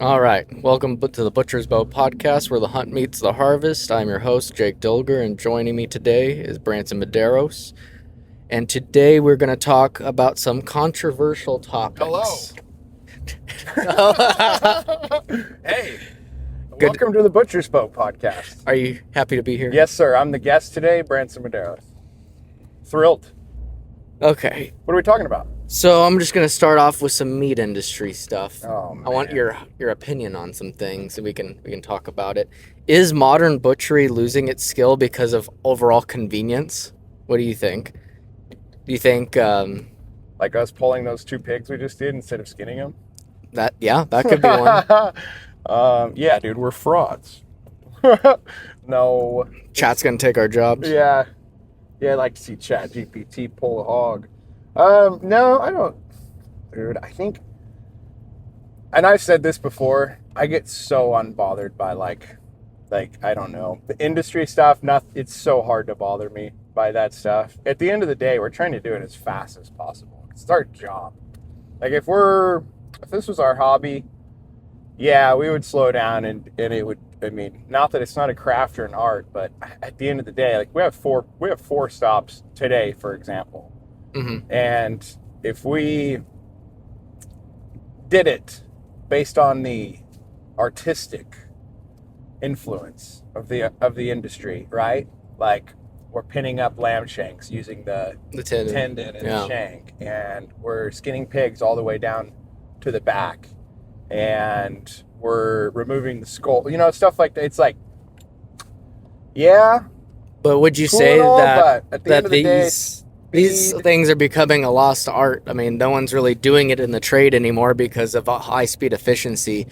All right, welcome to the Butcher's Bow podcast, where the hunt meets the harvest. I'm your host, Jake Dilger, and joining me today is Branson Medeiros. And today we're going to talk about some controversial topics. Hello. Hey, Good. welcome to the Butcher's Bow podcast. Are you happy to be here? Yes, sir. I'm the guest today, Branson Medeiros. Thrilled. Okay, What are we talking about? so I'm just going to start off with some meat industry stuff. Oh, man. I want your opinion on some things, so we can talk about it. Is modern butchery losing its skill because of overall convenience? What do you think? Do you think Like us pulling those two pigs we just did instead of skinning them? that could be one? Yeah, dude, we're frauds. No. Chat's going to take our jobs. Yeah. Yeah, I like to see Chat GPT pull a hog. No, I don't. Dude, I think, and I've said this before, I get so unbothered by like, I don't know, the industry stuff. It's so hard to bother me by that stuff. At the end of the day, we're trying to do it as fast as possible. It's our job. Like if this was our hobby, yeah, we would slow down and it would, I mean, not that it's not a craft or an art, but at the end of the day, like we have four stops today, for example. Mm-hmm. And if we did it based on the artistic influence of the industry, right? Like we're pinning up lamb shanks using the tendon and the shank, and we're skinning pigs all the way down to the back, and we're removing the skull, stuff like that. It's like, yeah. But would you cool say and all, that but at the end of the day, these things are becoming a lost art? I mean, no one's really doing it in the trade anymore because of a high-speed efficiency.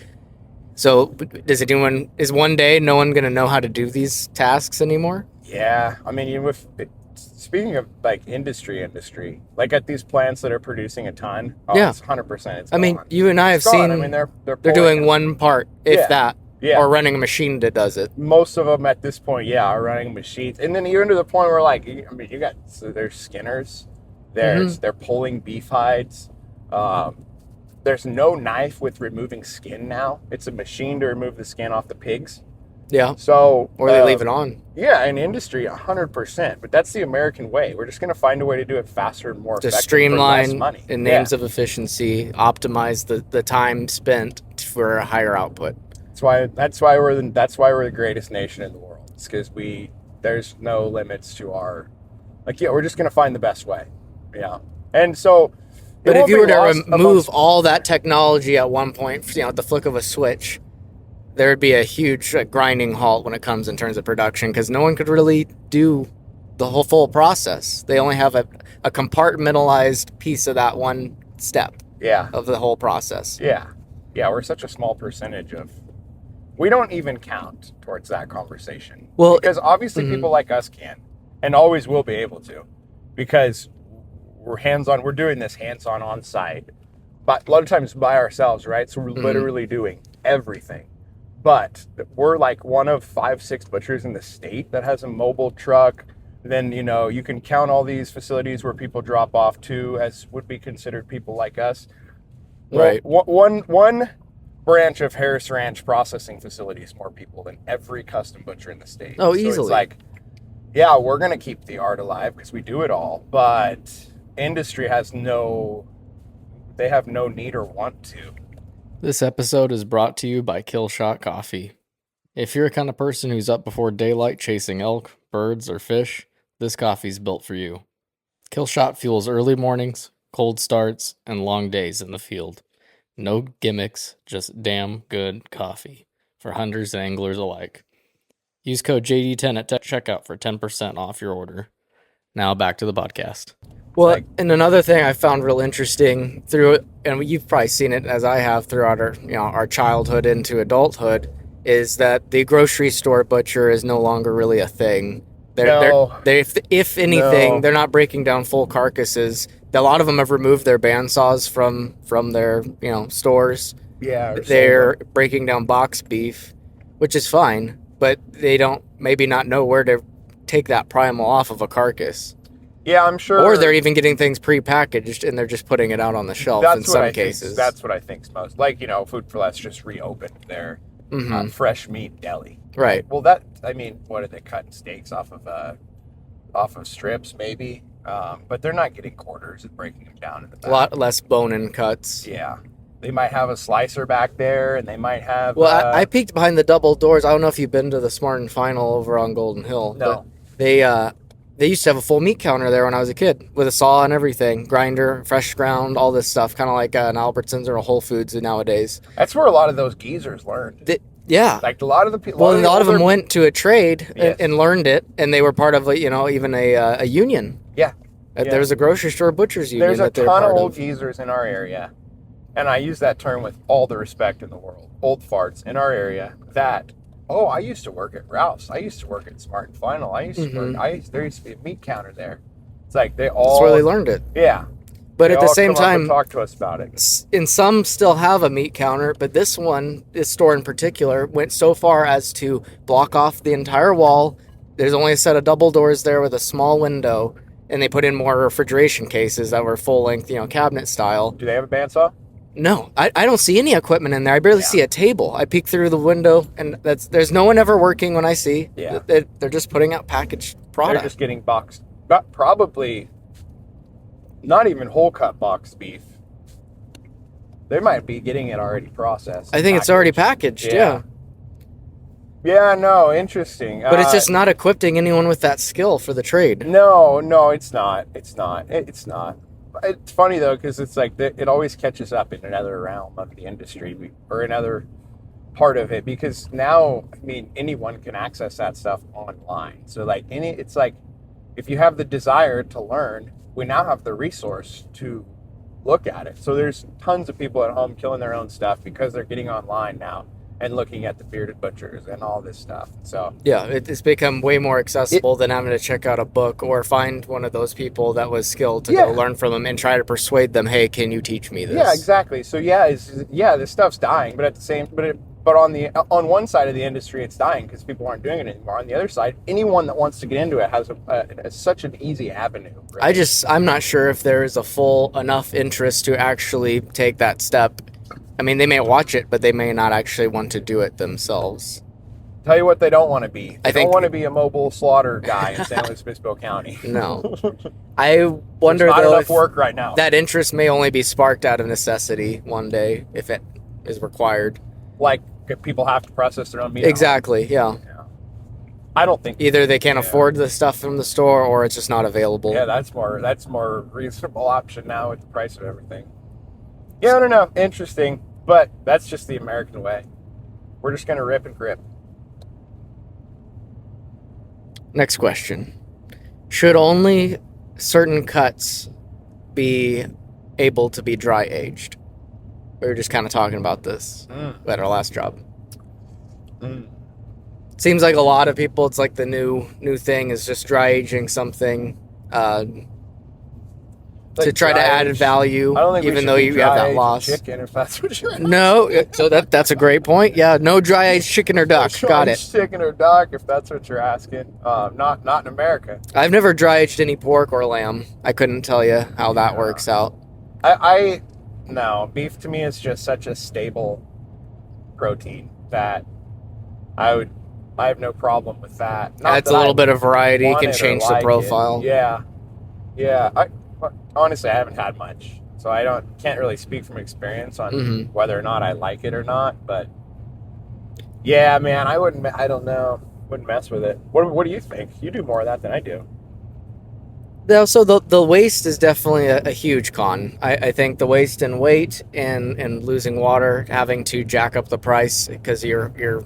So is one day no one going to know how to do these tasks anymore? Yeah, I mean, speaking of like industry, like at these plants that are producing a ton, Yeah. it's 100%. It's I mean, gone. you and I have It's gone. seen I mean, they're doing one part, if that, Yeah. or running a machine that does it. Most of them at this point, yeah, are running machines, and then you're into the point where like, I mean, you got there's skinners, they're pulling beef hides. There's no knife with removing skin now. It's a machine to remove the skin off the pigs. Yeah. So Or they leave it on. Yeah, in industry, 100%. But that's the American way. We're just going to find a way to do it faster and more To effective streamline for less money. in names of efficiency, optimize the time spent for a higher output. That's why we're the greatest nation in the world. It's because there's no limits to our, we're just going to find the best way. Yeah. And so, but if you were to remove all that technology at one point, at the flick of a switch, there would be a huge grinding halt when it comes in terms of production, because no one could really do the whole full process. They only have a compartmentalized piece of that one step of the whole process. Yeah. Yeah, we're such a small percentage we don't even count towards that conversation. Well, because obviously people like us can and always will be able to, because we're doing this hands-on on site, but a lot of times by ourselves, right? So we're literally doing everything. But we're like one of 5-6 butchers in the state that has a mobile truck. Then, you can count all these facilities where people drop off to as would be considered people like us. Right. One branch of Harris Ranch processing facility is more people than every custom butcher in the state. Oh, so easily. It's like, yeah, we're going to keep the art alive because we do it all. But industry they have no need or want to. This episode is brought to you by Killshot Coffee. If you're a kind of person who's up before daylight chasing elk, birds, or fish, this coffee's built for you. Killshot fuels early mornings, cold starts, and long days in the field. No gimmicks, just damn good coffee for hunters and anglers alike. Use code JD10 at checkout for 10% off your order. Now back to the podcast. Well, and another thing I found real interesting and you've probably seen it as I have throughout our childhood into adulthood, is that the grocery store butcher is no longer really a thing. If anything, they're not breaking down full carcasses. A lot of them have removed their bandsaws from their stores. Yeah, they're breaking down box beef, which is fine, but they don't maybe not know where to take that primal off of a carcass. Yeah, I'm sure. Or they're even getting things prepackaged and they're just putting it out on the shelf in some cases. That's what I think's most. Like, Food for Less just reopened their fresh meat deli. Right. Well, what are they cutting steaks off of strips, maybe? But they're not getting quarters and breaking them down in the back. A lot less bone-in cuts. Yeah. They might have a slicer back there, and they might have... Well, I peeked behind the double doors. I don't know if you've been to the Smart and Final over on Golden Hill. No. But they used to have a full meat counter there when I was a kid, with a saw and everything, grinder, fresh ground, all this stuff, kind of like an Albertsons or a Whole Foods nowadays. That's where a lot of those geezers learned. Yeah. Like a lot of the people... Well, a lot of them went to a trade Yes. and learned it, and they were part of, even a union. Yeah. There was a grocery store butchers union. There's a ton of old geezers in our area, and I use that term with all the respect in the world. Old farts in our area that... Oh, I used to work at Rouse. I used to work at Smart and Final. There used to be a meat counter there. It's like that's where they learned it. Yeah. But at the same time, talk to us about it. And some still have a meat counter, but this store in particular, went so far as to block off the entire wall. There's only a set of double doors there with a small window, and they put in more refrigeration cases that were full length, cabinet style. Do they have a bandsaw? No, I don't see any equipment in there. I barely see a table. I peek through the window, and there's no one ever working when I see. Yeah. They're just putting out packaged product. They're just getting boxed, but probably not even whole cut boxed beef. They might be getting it already processed. I think it's already packaged, yeah. Yeah, no, interesting. But it's just not equipping anyone with that skill for the trade. No, it's not. It's not. It's funny, though, because it's like it always catches up in another realm of the industry or another part of it, because now, anyone can access that stuff online. So, it's like if you have the desire to learn, we now have the resource to look at it. So there's tons of people at home killing their own stuff because they're getting online now and looking at the bearded butchers and all this stuff. So yeah, it's become way more accessible than having to check out a book or find one of those people that was skilled to go learn from them and try to persuade them, hey, can you teach me this? Yeah, exactly. So this stuff's dying, but on one side of the industry, it's dying because people aren't doing it anymore. On the other side, anyone that wants to get into it has such an easy avenue. Right? I'm not sure if there is a full enough interest to actually take that step. They may watch it, but they may not actually want to do it themselves. Tell you what they don't want to be. They don't want to be a mobile slaughter guy in San Luis Obispo County. No. I wonder, not though, enough if work right now. That interest may only be sparked out of necessity one day, if it is required. Like, if people have to process their own meat. Exactly, yeah. I don't think... Either they can't afford the stuff from the store, or it's just not available. Yeah, that's more reasonable option now with the price of everything. Yeah, I don't know. Interesting. But that's just the American way. We're just going to rip and grip. Next question. Should only certain cuts be able to be dry aged? We were just kind of talking about this at our last job. Seems like a lot of people, it's like the new thing is just dry aging something. To try to add value, even though you have that loss. Chicken, if that's what you're asking. No, so that's a great point. Yeah, no dry-aged chicken or duck. Got it. Chicken or duck, if that's what you're asking. Not in America. I've never dry-aged any pork or lamb. I couldn't tell you how that works out. No, beef to me is just such a stable protein that I have no problem with that. Adds a little bit of variety, can change the profile. Yeah. Honestly, I haven't had much, so I can't really speak from experience on whether or not I like it or not. But yeah, man, I don't know, wouldn't mess with it. What do you think? You do more of that than I do. So the waste is definitely a huge con. I think the waste in weight and losing water, having to jack up the price because you're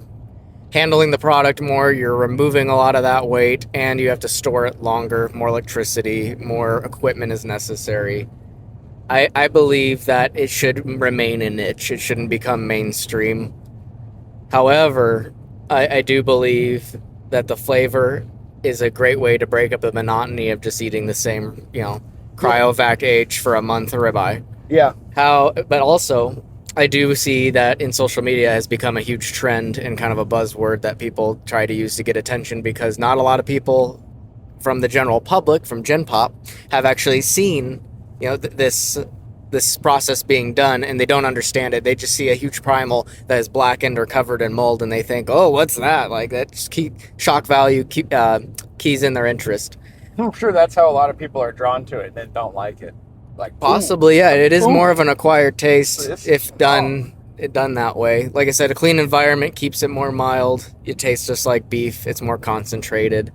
handling the product more, you're removing a lot of that weight, and you have to store it longer, more electricity, more equipment is necessary. I believe that it should remain a niche. It shouldn't become mainstream. However, I do believe that the flavor is a great way to break up the monotony of just eating the same, cryovac aged for a month ribeye. Yeah. But also, I do see that in social media has become a huge trend and kind of a buzzword that people try to use to get attention because not a lot of people from the general public, from Gen Pop, have actually seen, this process being done, and they don't understand it. They just see a huge primal that is blackened or covered in mold, and they think, "Oh, what's that?" Like that just shock value keys in their interest. I'm sure that's how a lot of people are drawn to it and then don't like it. Like possibly, yeah, it is more of an acquired taste if done Oh. done that way. Like I said, a clean environment keeps it more mild. It tastes just like beef. It's more concentrated.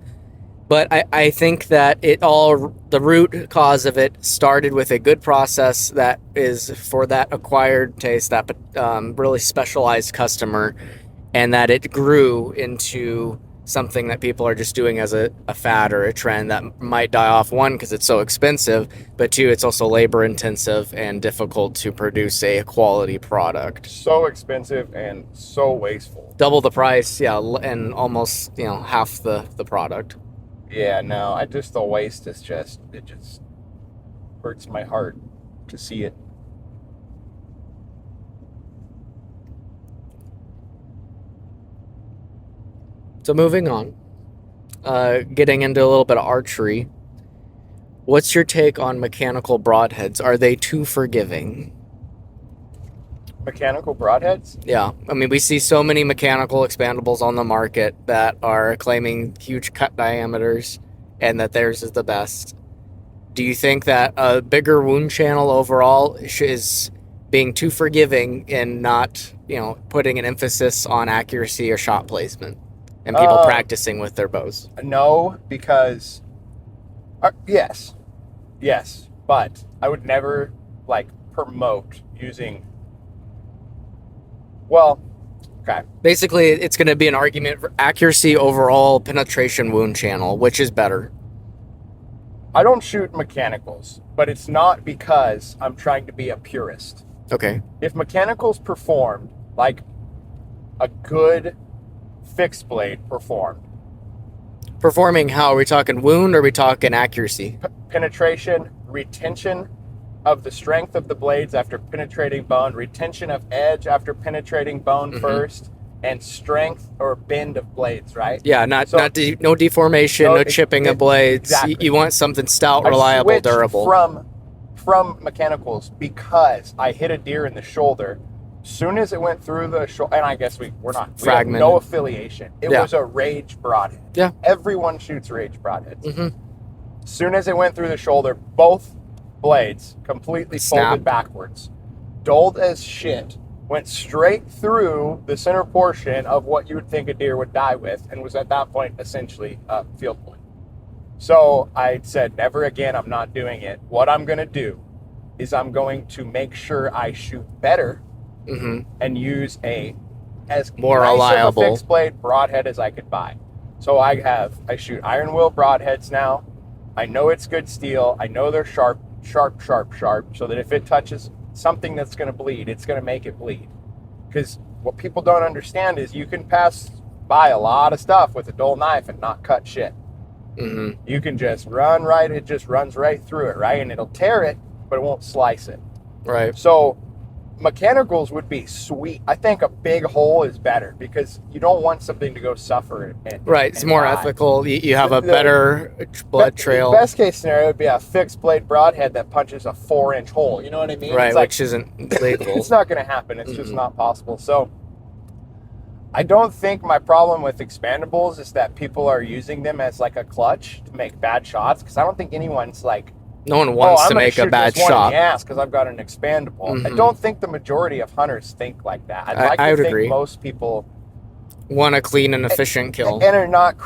But I think that the root cause of it started with a good process that is for that acquired taste, that really specialized customer, and that it grew into something that people are just doing as a fad or a trend that might die off. One, because it's so expensive, but two, it's also labor intensive and difficult to produce a quality product. So expensive and so wasteful. Double the price, yeah, and almost half the product. Yeah, no, the waste is it just hurts my heart to see it. So moving on, getting into a little bit of archery, what's your take on mechanical broadheads? Are they too forgiving? Mechanical broadheads? Yeah, I mean, we see so many mechanical expandables on the market that are claiming huge cut diameters and that theirs is the best. Do you think that a bigger wound channel overall is being too forgiving and not, putting an emphasis on accuracy or shot placement and people practicing with their bows? No, because yes, but I would never promote using. Well, okay. Basically, it's going to be an argument for accuracy overall, penetration, wound channel, which is better. I don't shoot mechanicals, but it's not because I'm trying to be a purist. Okay. If mechanicals performed like a good fixed blade performed. Performing how? Are we talking wound or are we talking accuracy? Penetration, retention of the strength of the blades after penetrating bone, retention of edge after penetrating bone first, and strength or bend of blades, right? Yeah, no deformation, no chipping of blades. Exactly. You want something stout, reliable, durable. From mechanicals because I hit a deer in the shoulder. Soon as it went through the shoulder, and I guess we have no affiliation. It was a rage broadhead. Yeah. Everyone shoots rage broadheads. Mm-hmm. Soon as it went through the shoulder, both blades completely folded backwards, dulled as shit, went straight through the center portion of what you would think a deer would die with, and was at that point essentially a field point. So I said, never again, I'm not doing it. What I'm going to do is I'm going to make sure I shoot better and use as more reliable of a fixed blade broadhead as I could buy. So I shoot iron wheel broadheads now. I know it's good steel. I know they're sharp, so that if it touches something that's going to bleed, it's going to make it bleed. Because what people don't understand is you can pass by a lot of stuff with a dull knife and not cut shit. Mm-hmm. You can just it just runs right through it, right? And it'll tear it, but it won't slice it. Right. So mechanicals would be sweet. I think a big hole is better because you don't want something to go suffer. It's more ethical. You have a better blood trail. The best case scenario would be a fixed blade broadhead that punches a 4-inch hole. You know what I mean? Right, which isn't bladable. It's not going to happen. It's just not possible. So I don't think my problem with expandables is that people are using them as like a clutch to make bad shots, because I don't think anyone's like, no one wants to make a bad shot. Yes, because I've got an expandable. Mm-hmm. I don't think the majority of hunters think like that. I would agree. Most people want a clean and efficient kill, and are not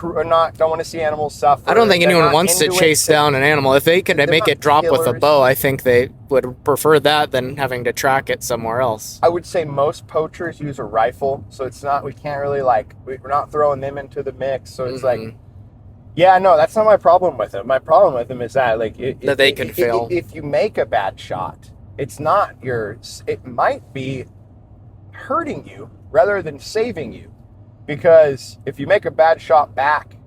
don't want to see animals suffer. I don't think anyone wants to chase down an animal. If they could make it drop with a bow, I think they would prefer that than having to track it somewhere else. I would say most poachers use a rifle, so it's not. We can't really we're not throwing them into the mix. So it's yeah, no, that's not my problem with them. My problem with them is that that they can fail. If you make a bad shot, it's not yours. It might be hurting you rather than saving you, because if you make a bad shot back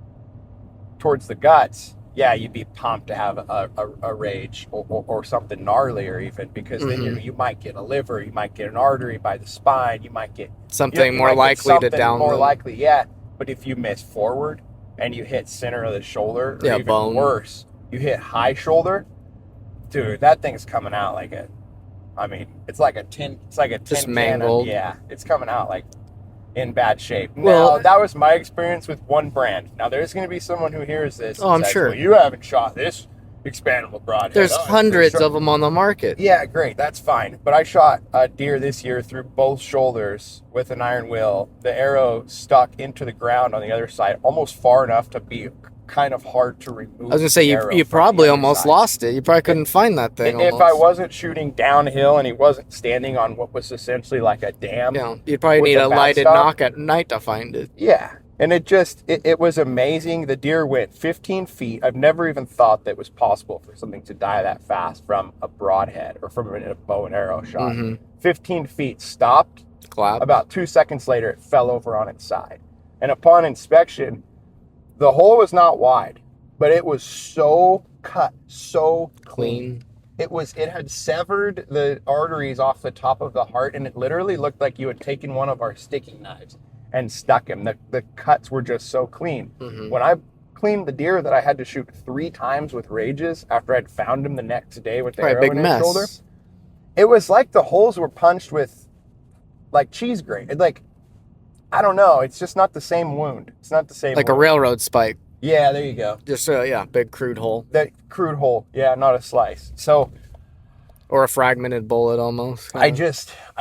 towards the guts, yeah, you'd be pumped to have a rage or something gnarlier even, because then you might get a liver, you might get an artery by the spine, you might get something more likely to down. More likely, yeah. But if you miss forward, and you hit center of the shoulder, or Yeah, even bone. worse, you hit high shoulder, dude, that thing's coming out like it's like a tin Just can mangled. yeah, it's coming out like in bad shape. Well, Now, that was my experience with one brand. Now, there's going to be someone who hears this and I'm says, sure. well, you haven't shot this expandable broadhead. There's hundreds of them on the market. Yeah, great. That's fine. But I shot a deer this year through both shoulders with an iron wheel. The arrow stuck into the ground on the other side, almost far enough to be kind of hard to remove. I was gonna say you probably almost lost it. You probably couldn't find that thing. If I wasn't shooting downhill and he wasn't standing on what was essentially like a dam, yeah, you'd probably need a lighted knock at night to find it. Yeah, and it was amazing. The deer went 15 feet. I've never even thought that it was possible for something to die that fast from a broadhead or from a bow and arrow shot. 15 feet, stopped. Clap. About 2 seconds later, it fell over on its side, and upon inspection, the hole was not wide, but it was so cut, so clean. It had severed the arteries off the top of the heart, and it literally looked like you had taken one of our sticking knives and stuck him. The cuts were just so clean. When I cleaned the deer that I had to shoot 3 times with rages after I'd found him the next day with the arrow in his shoulder, it was like the holes were punched with like cheese grater. I don't know. It's just not the same wound. It's not the same. Like wound. A railroad spike. Yeah, there you go. Just big crude hole. That crude hole. Yeah, not a slice. So, or a fragmented bullet almost. I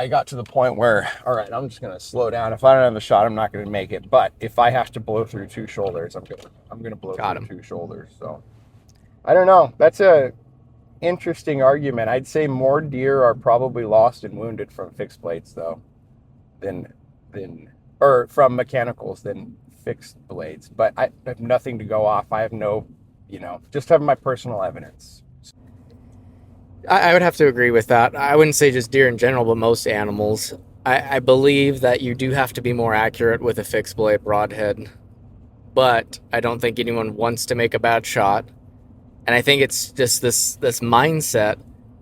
got to the point where, all right, I'm just gonna slow down. If I don't have a shot, I'm not gonna make it. But if I have to blow through 2 shoulders, I'm gonna blow through 2 shoulders. So, I don't know. That's a interesting argument. I'd say more deer are probably lost and wounded from fixed blades though, or from mechanicals than fixed blades. But I have nothing to go off. I have no, just have my personal evidence. I would have to agree with that. I wouldn't say just deer in general, but most animals. I believe that you do have to be more accurate with a fixed blade broadhead, but I don't think anyone wants to make a bad shot. And I think it's just this mindset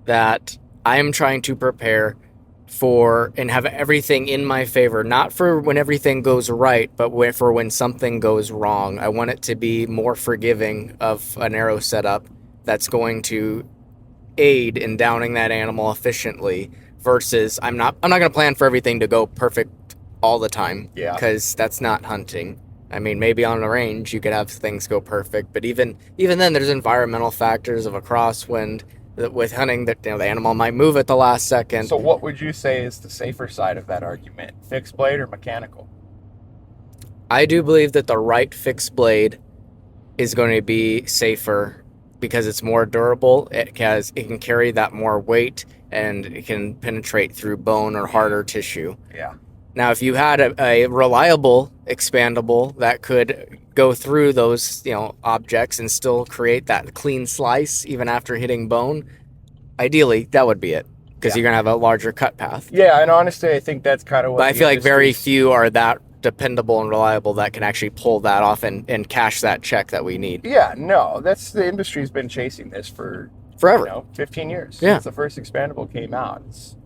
that I am trying to prepare for and have everything in my favor, not for when everything goes right, but for when something goes wrong. I want it to be more forgiving of an arrow setup that's going to aid in downing that animal efficiently versus I'm not going to plan for everything to go perfect all the time. Yeah. Because that's not hunting. I mean, maybe on the range you could have things go perfect, but even then there's environmental factors of a crosswind. With hunting, that the animal might move at the last second. So what would you say is the safer side of that argument? Fixed blade or mechanical? I do believe that the right fixed blade is going to be safer because it's more durable. It can carry that more weight and it can penetrate through bone or harder tissue. Yeah. Now, if you had a reliable expandable that could go through those, objects and still create that clean slice even after hitting bone, ideally that would be it because you're gonna have a larger cut path. Yeah, and honestly, I think that's kind of what. But I feel like very few are that dependable and reliable that can actually pull that off and cash that check that we need. Yeah, no, the industry's been chasing this for forever. 15 years. Yeah. Since the first expandable came out. It's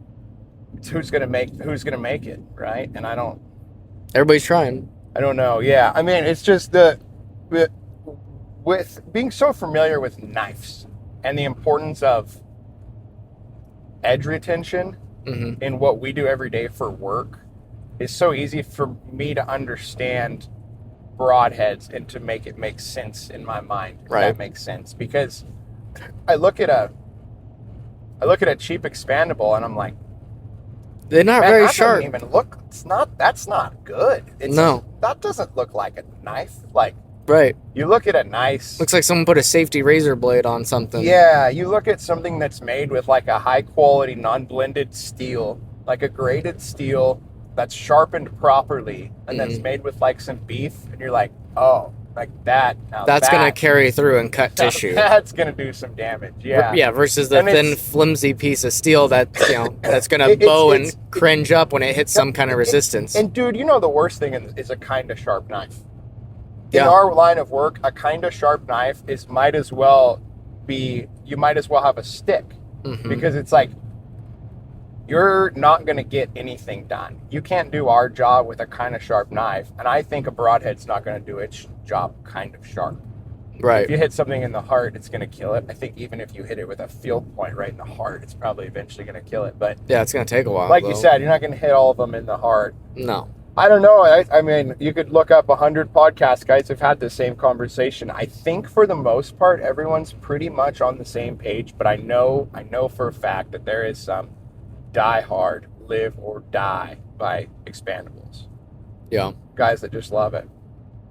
who's gonna make it, right? And everybody's trying. I don't know. Yeah, I mean, it's just with being so familiar with knives and the importance of edge retention in what we do every day for work, it's so easy for me to understand broadheads and to make it make sense in my mind. Right. That makes sense because I look at a cheap expandable and I'm like, they're not very sharp. Doesn't even look. That's not good. That doesn't look like a knife. Like, right. You look at a nice. Looks like someone put a safety razor blade on something. Yeah, you look at something that's made with like a high quality non-blended steel, like a graded steel that's sharpened properly, and that's made with like some beef, and you're like, oh, like that. That's gonna carry through and cut tissue. That's gonna do some damage. Yeah. Yeah. Versus the thin, flimsy piece of steel that that's gonna bow and cringe up when it hits some kind of resistance. And dude, the worst thing is a kind of sharp knife. In our line of work, a kind of sharp knife might as well have a stick because it's like you're not going to get anything done. You can't do our job with a kind of sharp knife, and I think a broadhead's not going to do its job kind of sharp. Right. If you hit something in the heart, it's going to kill it. I think even if you hit it with a field point right in the heart, it's probably eventually going to kill it. But yeah, it's going to take a while. Like you said, you're not going to hit all of them in the heart. No. I don't know. I mean, you could look up 100 podcast guys who've had the same conversation. I think for the most part, everyone's pretty much on the same page. But I know for a fact that there is some die hard, live or die by expandables. Yeah. Guys that just love it,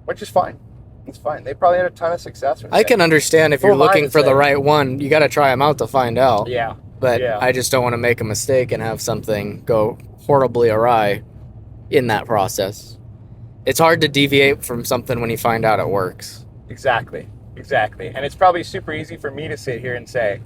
which is fine. It's fine. They probably had a ton of success with it. I can understand if you're looking for the right one, you got to try them out to find out. Yeah. But yeah. I just don't want to make a mistake and have something go horribly awry in that process. It's hard to deviate from something when you find out it works. Exactly. And it's probably super easy for me to sit here and say,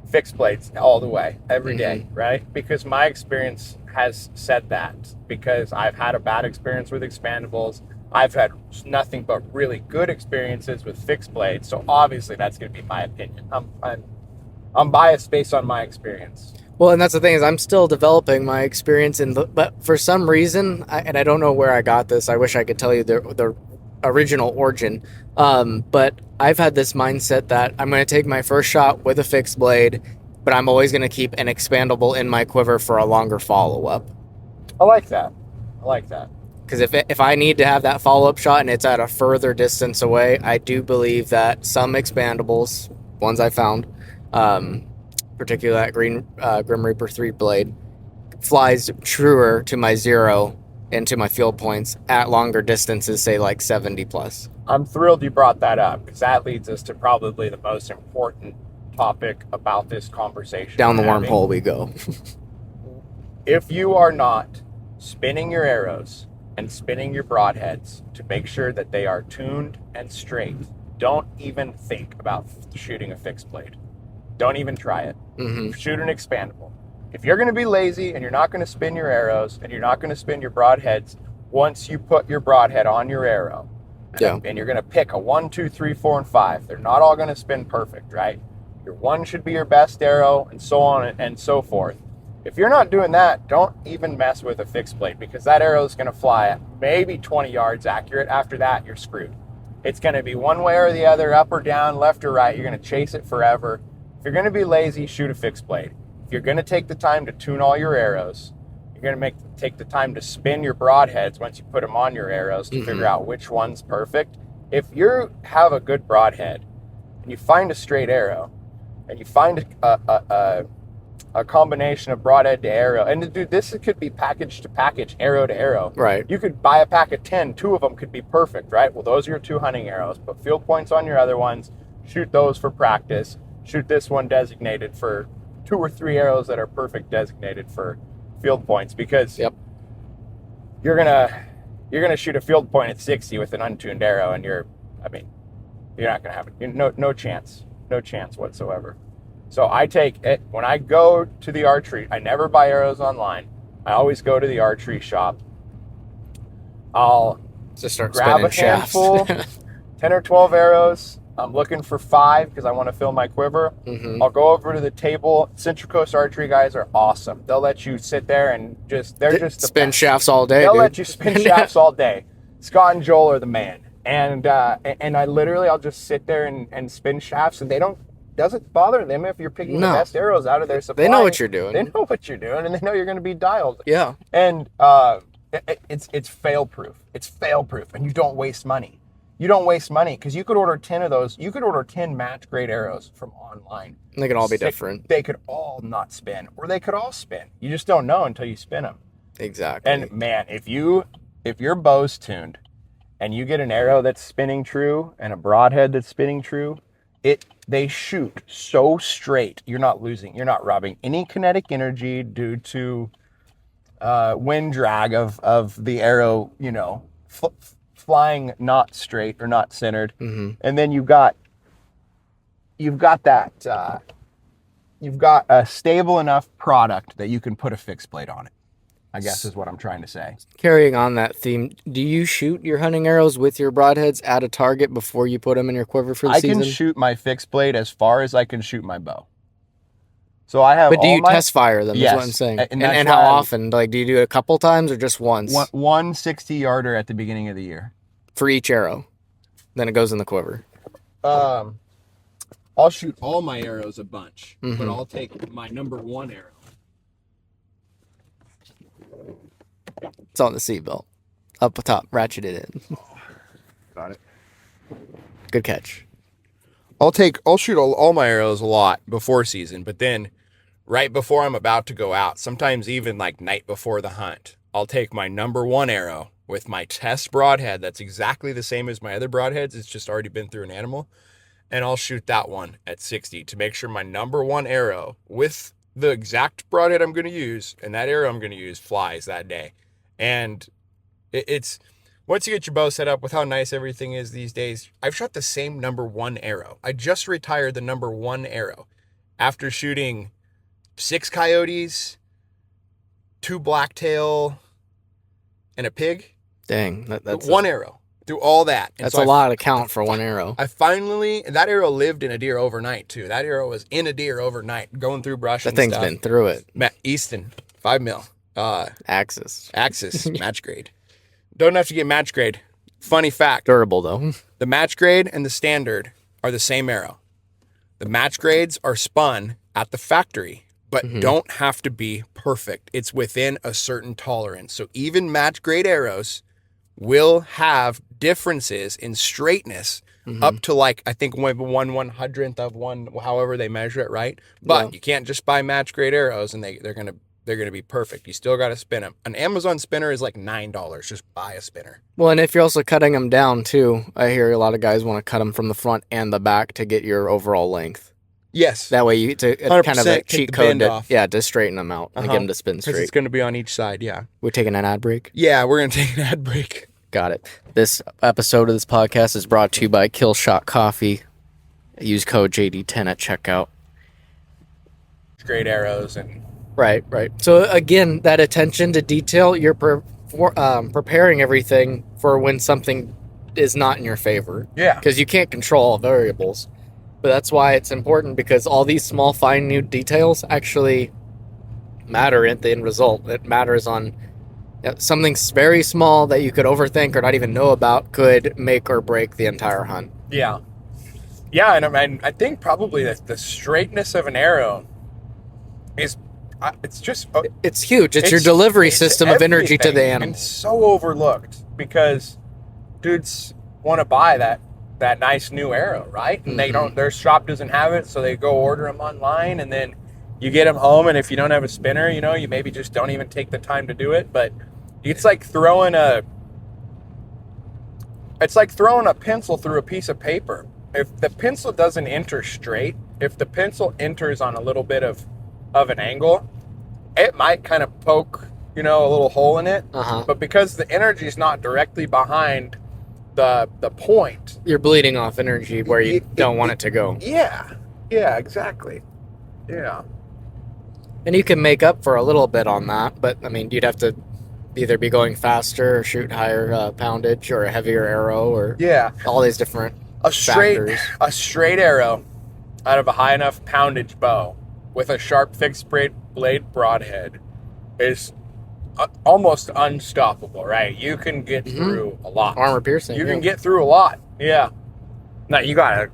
fixed blades all the way, every day, right? Because my experience has said that. Because I've had a bad experience with expandables. I've had nothing but really good experiences with fixed blades. So obviously that's going to be my opinion. I'm biased based on my experience. Well, and that's the thing is I'm still developing my experience but for some reason, I don't know where I got this. I wish I could tell you the original origin. But I've had this mindset that I'm going to take my first shot with a fixed blade, but I'm always going to keep an expandable in my quiver for a longer follow-up. I like that. Because if I need to have that follow-up shot and it's at a further distance away, I do believe that some expandables, ones I found, particularly that Grim Reaper 3 blade, flies truer to my 0 and to my field points at longer distances, say like 70 plus. I'm thrilled you brought that up because that leads us to probably the most important topic about this conversation. Down the wormhole we go. If you are not spinning your arrows and spinning your broadheads to make sure that they are tuned and straight, don't even think about shooting a fixed blade. Don't even try it. Shoot an expandable. If you're going to be lazy and you're not going to spin your arrows and you're not going to spin your broadheads, once you put your broadhead on your arrow, and you're going to pick a 1, 2, 3, 4, and 5, they're not all going to spin perfect, right? Your 1 should be your best arrow, and so on and so forth. If you're not doing that, don't even mess with a fixed blade because that arrow is going to fly at maybe 20 yards accurate. After that, you're screwed. It's going to be one way or the other, up or down, left or right. You're going to chase it forever. If you're going to be lazy, shoot a fixed blade. If you're going to take the time to tune all your arrows, you're going to take the time to spin your broadheads once you put them on your arrows to figure out which one's perfect. If you have a good broadhead and you find a straight arrow and you find a combination of broadhead to arrow, and dude, this could be package to package, arrow to arrow. Right. You could buy a pack of 10, 2 of them could be perfect, right? Well, those are your 2 hunting arrows. Put field points on your other ones, shoot those for practice, shoot this one designated for 2 or 3 arrows that are perfect designated for field points, because you're gonna shoot a field point at 60 with an untuned arrow, and you're not gonna have it. No chance whatsoever. So I take it when I go to the archery. I never buy arrows online. I always go to the archery shop. I'll just start grab a shafts. handful, 10 or 12 arrows. I'm looking for 5 because I want to fill my quiver. I'll go over to the table. Central Coast archery guys are awesome. They'll let you sit there and they're just spin shafts all day. They'll dude. let you spin shafts all day. Scott and Joel are the man. And I'll just sit there and spin shafts, and doesn't bother them if you're picking the best arrows out of their supply. They know what you're doing. They know what you're doing, and they know you're going to be dialed. Yeah. And it's fail proof. It's fail proof, and you don't waste money. You don't waste money because you could order 10 of those. You could order 10 match grade arrows from online. And they can all be different. They could all not spin, or they could all spin. You just don't know until you spin them. Exactly. And man, if your bow's tuned, and you get an arrow that's spinning true and a broadhead that's spinning true, they shoot so straight. You're not robbing any kinetic energy due to wind drag of the arrow, flying not straight or not centered. And then you've got a stable enough product that you can put a fixed blade on it, I guess is what I'm trying to say. Carrying on that theme, do you shoot your hunting arrows with your broadheads at a target before you put them in your quiver for the season? I can shoot my fixed blade as far as I can shoot my bow. So I have But do all you my... test fire them, Yes. is what I'm saying. And And that's how why often? Like, do you do it a couple times or just once? one 60-yarder at the beginning of the year. For each arrow. Then it goes in the quiver. I'll shoot all my arrows a bunch, but Mhm. I'll take my number 1 arrow. It's on the seatbelt. Up top, ratchet it in. Got it. Good catch. I'll shoot all my arrows a lot before season, but then right before I'm about to go out, sometimes even like night before the hunt, I'll take my number 1 arrow with my test broadhead. That's exactly the same as my other broadheads. It's just already been through an animal. And I'll shoot that one at 60 to make sure my number 1 arrow with the exact broadhead I'm going to use and that arrow I'm going to use flies that day. And it's once you get your bow set up with how nice everything is these days, I've shot the same number 1 arrow. I just retired the number 1 arrow after shooting 6 coyotes, 2 blacktail, and a pig. Dang. That's 1 arrow. Through all that. And that's so a lot to count for 1 arrow. that arrow lived in a deer overnight too. That arrow was in a deer overnight, going through brush That and thing's stuff. been through it. Easton, 5 mil. Axis. Match grade. Don't have to get match grade. Funny fact. Durable, though. The match grade and the standard are the same arrow. The match grades are spun at the factory, but don't have to be perfect. It's within a certain tolerance. So even match grade arrows will have differences in straightness up to like, I think 1/100th of one, however they measure it, right? But you can't just buy match grade arrows and they're gonna be perfect. You still gotta spin them. An Amazon spinner is like $9. Just buy a spinner. Well, and if you're also cutting them down too, I hear a lot of guys want to cut them from the front and the back to get your overall length. Yes. That way you it's kind of a cheat code to straighten them out and get them to spin straight. Because it's gonna be on each side, yeah. We're taking an ad break? Yeah, we're gonna take an ad break. Got it. This episode of this podcast is brought to you by Kill Shot Coffee. Use code JD10 at checkout. Great arrows and... Right. So again, that attention to detail, you're preparing everything for when something is not in your favor. Yeah. Because you can't control all variables. But that's why it's important, because all these small, fine, new details actually matter in the end result. It matters on... something very small that you could overthink or not even know about could make or break the entire hunt. Yeah. Yeah, and I think probably the straightness of an arrow is... it's just... it's huge. It's your delivery system of energy to the animal. And so overlooked because dudes want to buy that nice new arrow, right? And they don't... Their shop doesn't have it, so they go order them online, and then you get them home, and if you don't have a spinner, you maybe just don't even take the time to do it. But it's like throwing a pencil through a piece of paper. If the pencil doesn't enter straight, if the pencil enters on a little bit of an angle, it might kind of poke, a little hole in it. But because the energy is not directly behind the point, you're bleeding off energy where you don't want it to go. Yeah, exactly. Yeah. And you can make up for a little bit on that, but I mean, you'd have to either be going faster or shoot higher poundage or a heavier arrow or all these different factors. A straight arrow out of a high enough poundage bow with a sharp fixed blade broadhead is almost unstoppable, right? You can get through a lot. Armor piercing. You can get through a lot. Yeah. Now you got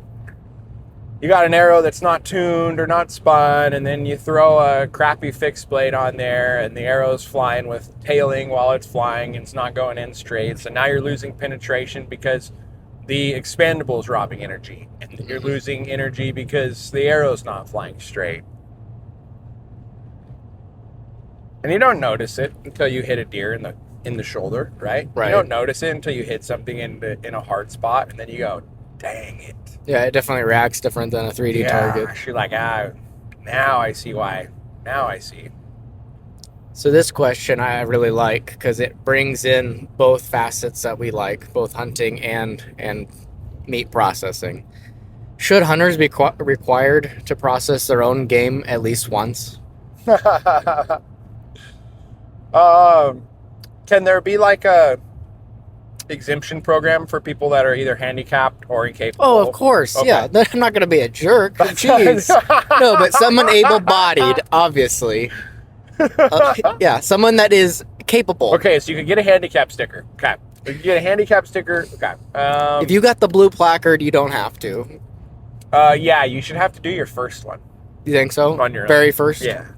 an arrow that's not tuned or not spun, and then you throw a crappy fixed blade on there, and the arrow's flying with tailing while it's flying, and it's not going in straight. So now you're losing penetration because the expandable is robbing energy, and you're losing energy because the arrow's not flying straight. And you don't notice it until you hit a deer in the shoulder, right? You don't notice it until you hit something in a hard spot, and then you go, dang it. Yeah, it definitely reacts different than a 3D target. You're like, now I see why. Now I see. So this question I really like because it brings in both facets that we like, both hunting and meat processing. Should hunters be required to process their own game at least once? Can there be like a exemption program for people that are either handicapped or incapable? Oh, of course. Okay. Yeah. I'm not going to be a jerk. Jeez. No, but someone able-bodied, obviously. Yeah, someone that is capable. Okay, so you can get a handicap sticker. Okay. You can get a handicap sticker. Okay. If you got the blue placard, you don't have to. Yeah, you should have to do your first one. You think so? On your Very own. first? Yeah.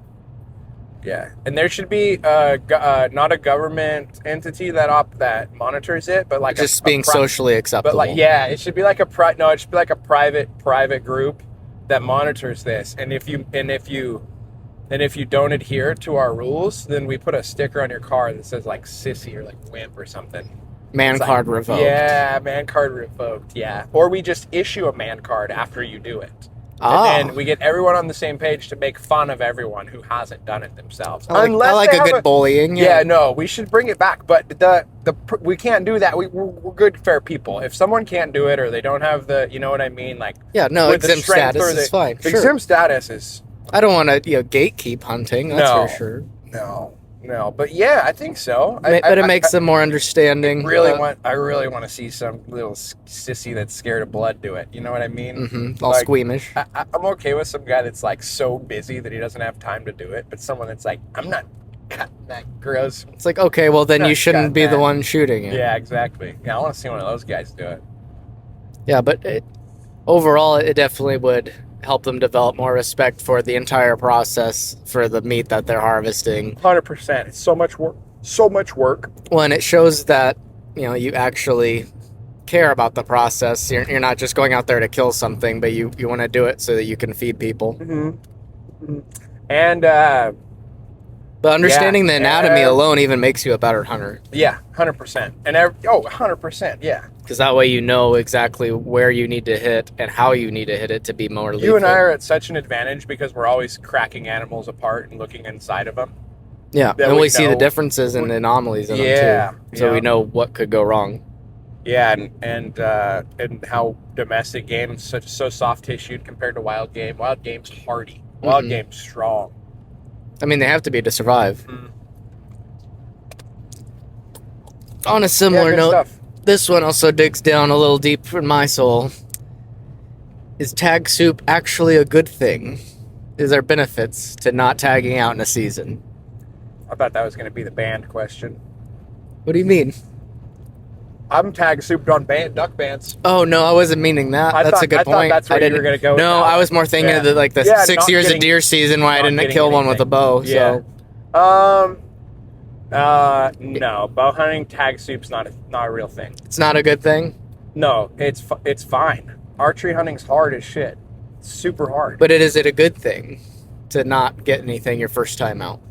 Yeah, and there should be not a government entity that monitors it, but like just being socially acceptable. But like, yeah, it should be like it should be like a private group that monitors this. And if you don't adhere to our rules, then we put a sticker on your car that says like sissy or like wimp or something. Man card revoked. Yeah, man card revoked. Yeah, or we just issue a man card after you do it. And then we get everyone on the same page to make fun of everyone who hasn't done it themselves. I like a good bullying. Yeah, no, we should bring it back. But we can't do that. We're good, fair people. If someone can't do it or they don't have the, you know what I mean? Like, yeah, no, exempt status is fine. Sure. Exempt status is... I don't want to gatekeep hunting, that's for sure. No, but yeah, I think so. But it makes them more understanding. I really want to see some little sissy that's scared of blood do it. You know what I mean? Mm-hmm. All squeamish. I'm okay with some guy that's like so busy that he doesn't have time to do it, but someone that's like, I'm not cutting that gross. It's like, okay, well then you shouldn't be the one shooting it. Yeah, exactly. Yeah, I want to see one of those guys do it. Yeah, but overall, it definitely would help them develop more respect for the entire process for the meat that they're harvesting. 100%. It's so much work. So much work. Well, and it shows that, you actually care about the process. You're not just going out there to kill something, but you want to do it so that you can feed people. Mm-hmm. Mm-hmm. And, but understanding the anatomy alone even makes you a better hunter. Yeah, 100%. And 100%, yeah. Because that way you know exactly where you need to hit and how you need to hit it to be more lethal. You and I are at such an advantage because we're always cracking animals apart and looking inside of them. Yeah, and we see the differences and anomalies in them too. So we know what could go wrong. Yeah, and how domestic game is so soft-tissued compared to wild game. Wild game's hardy. Wild game's strong. I mean, they have to be to survive. Mm. On a similar note, stuff. This one also digs down a little deep in my soul. Is tag soup actually a good thing? Is there benefits to not tagging out in a season? I thought that was going to be the band question. What do you mean? I'm tag souped on duck bands. Oh, no, I wasn't meaning that. That's a good point. I thought that's where you were going to go. No, I was more thinking of the 6 years of deer season where I didn't kill one with a bow. Yeah. So. No, bow hunting tag soup's not a real thing. It's not a good thing? No, it's fine. Archery hunting's hard as shit. It's super hard. But is it a good thing to not get anything your first time out?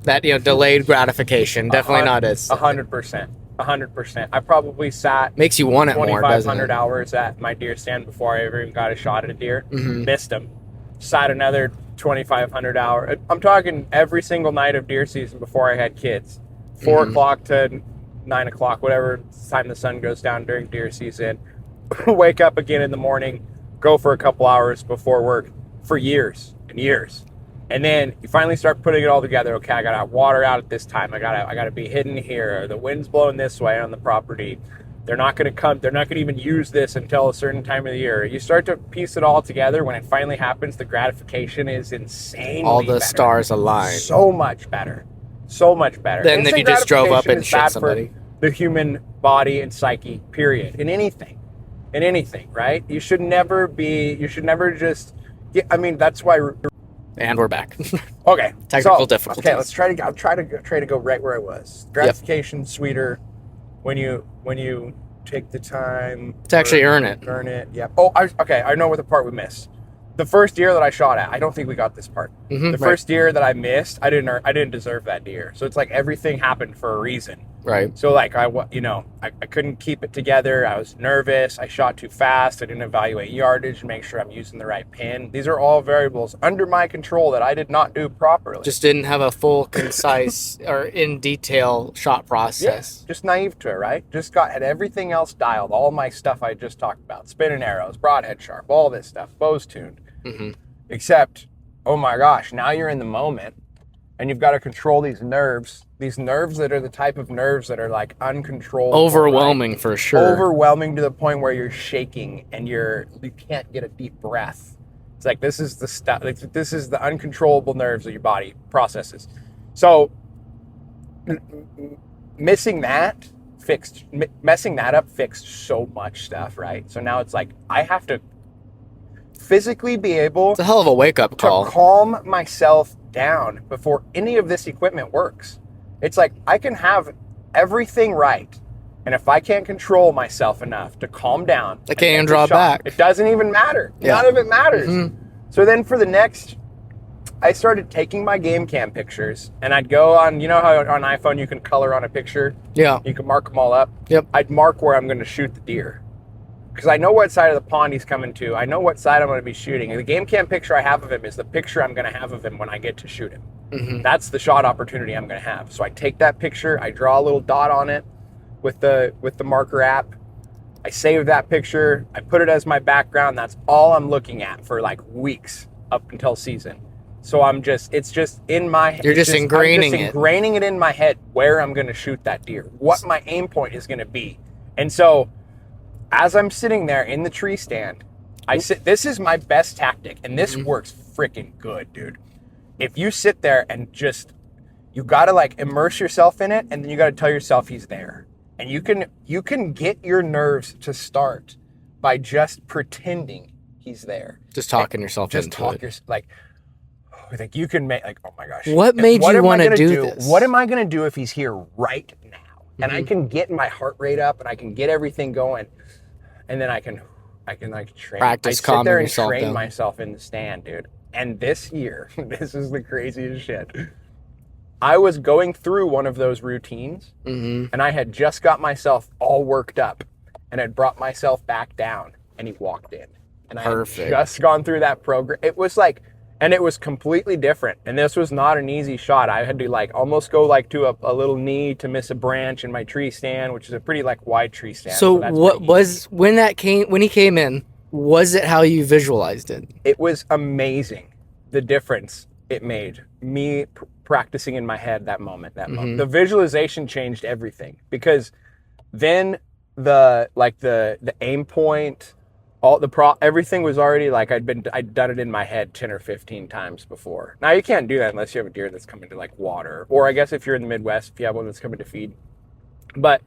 That, delayed gratification, definitely not as 100%. 100%. I probably sat makes you want it more, doesn't it? 2,500 hours at my deer stand before I ever even got a shot at a deer. Mm-hmm. Missed them. Sat another 2,500 hours. I'm talking every single night of deer season before I had kids. 4 o'clock to 9 o'clock, whatever time the sun goes down during deer season. Wake up again in the morning, go for a couple hours before work for years and years. And then you finally start putting it all together. Okay, I gotta water out at this time. I gotta be hidden here. The wind's blowing this way on the property. They're not gonna even use this until a certain time of the year. You start to piece it all together. When it finally happens, the gratification is insane. All the stars align. So much better. So much better. Than if you just drove up and shot somebody. For the human body and psyche, period. In anything, right? You should never just. I mean, that's why. And we're back. Okay. Technical difficulties. Okay, let's try to go right where I was. Gratification sweeter when you take the time to actually earn it. Earn it. Yeah. Oh, I know what the part we missed. The first deer that I shot at, I don't think we got this part. The first deer that I missed, I didn't deserve that deer. So it's like everything happened for a reason. Right. So like I couldn't keep it together. I was nervous. I shot too fast. I didn't evaluate yardage and make sure I'm using the right pin. These are all variables under my control that I did not do properly. Just didn't have a full, concise, or in detail shot process. Yeah, just naive to it, right? Just had everything else dialed. All my stuff I just talked about. Spinning arrows, broadhead sharp, all this stuff. Bows tuned. Mm-hmm. Except, oh my gosh, now you're in the moment. and you've got to control these nerves that are the type of nerves that are like uncontrolled, Overwhelming, right? For sure. Overwhelming to the point where you're shaking and you can't get a deep breath. It's like, this is the stuff, this is the uncontrollable nerves that your body processes. So messing that up fixed so much stuff, right? So now it's like, I have to physically be able, it's a hell of a wake-up call, to calm myself down before any of this equipment works. It's like, I can have everything right, and if I can't control myself enough to calm down, I can't even draw back. It doesn't even matter. Yeah. None of it matters. Mm-hmm. So then for the next, I started taking my game cam pictures, and I'd go on, you know how on iPhone you can color on a picture? Yeah. You can mark them all up? Yep. I'd mark where I'm going to shoot the deer, because I know what side of the pond he's coming to. I know what side I'm going to be shooting. And the game cam picture I have of him is the picture I'm going to have of him when I get to shoot him. Mm-hmm. That's the shot opportunity I'm going to have. So I take that picture, I draw a little dot on it with the marker app. I save that picture, I put it as my background. That's all I'm looking at for like weeks up until season. So it's just in my head. You're just ingraining it in my head where I'm going to shoot that deer, what my aim point is going to be. And so as I'm sitting there in the tree stand, this is my best tactic, and this works freaking good, dude. If you sit there and you got to like immerse yourself in it, and then you got to tell yourself he's there. And you can get your nerves to start by just pretending he's there. Just talking yourself into it. Like you can make, like, oh my gosh. What made you want to do this? What am I going to do if he's here right now? And I can get my heart rate up, and I can get everything going. And then I can like train. Practice calming yourself down. I sit there and train myself in the stand, dude. And this year, this is the craziest shit. I was going through one of those routines, and I had just got myself all worked up, and had brought myself back down, and he walked in. And I had just gone through that program. It was like, and it was completely different. And this was not an easy shot. I had to like almost go like to a little knee to miss a branch in my tree stand, which is a pretty like wide tree stand. So what was, when he came in, was it how you visualized it? It was amazing, the difference it made. Me practicing in my head that moment. The visualization changed everything, because then the aim point, everything was already like, I'd done it in my head 10 or 15 times before. Now you can't do that unless you have a deer that's coming to like water, or I guess if you're in the Midwest, if you have one that's coming to feed. But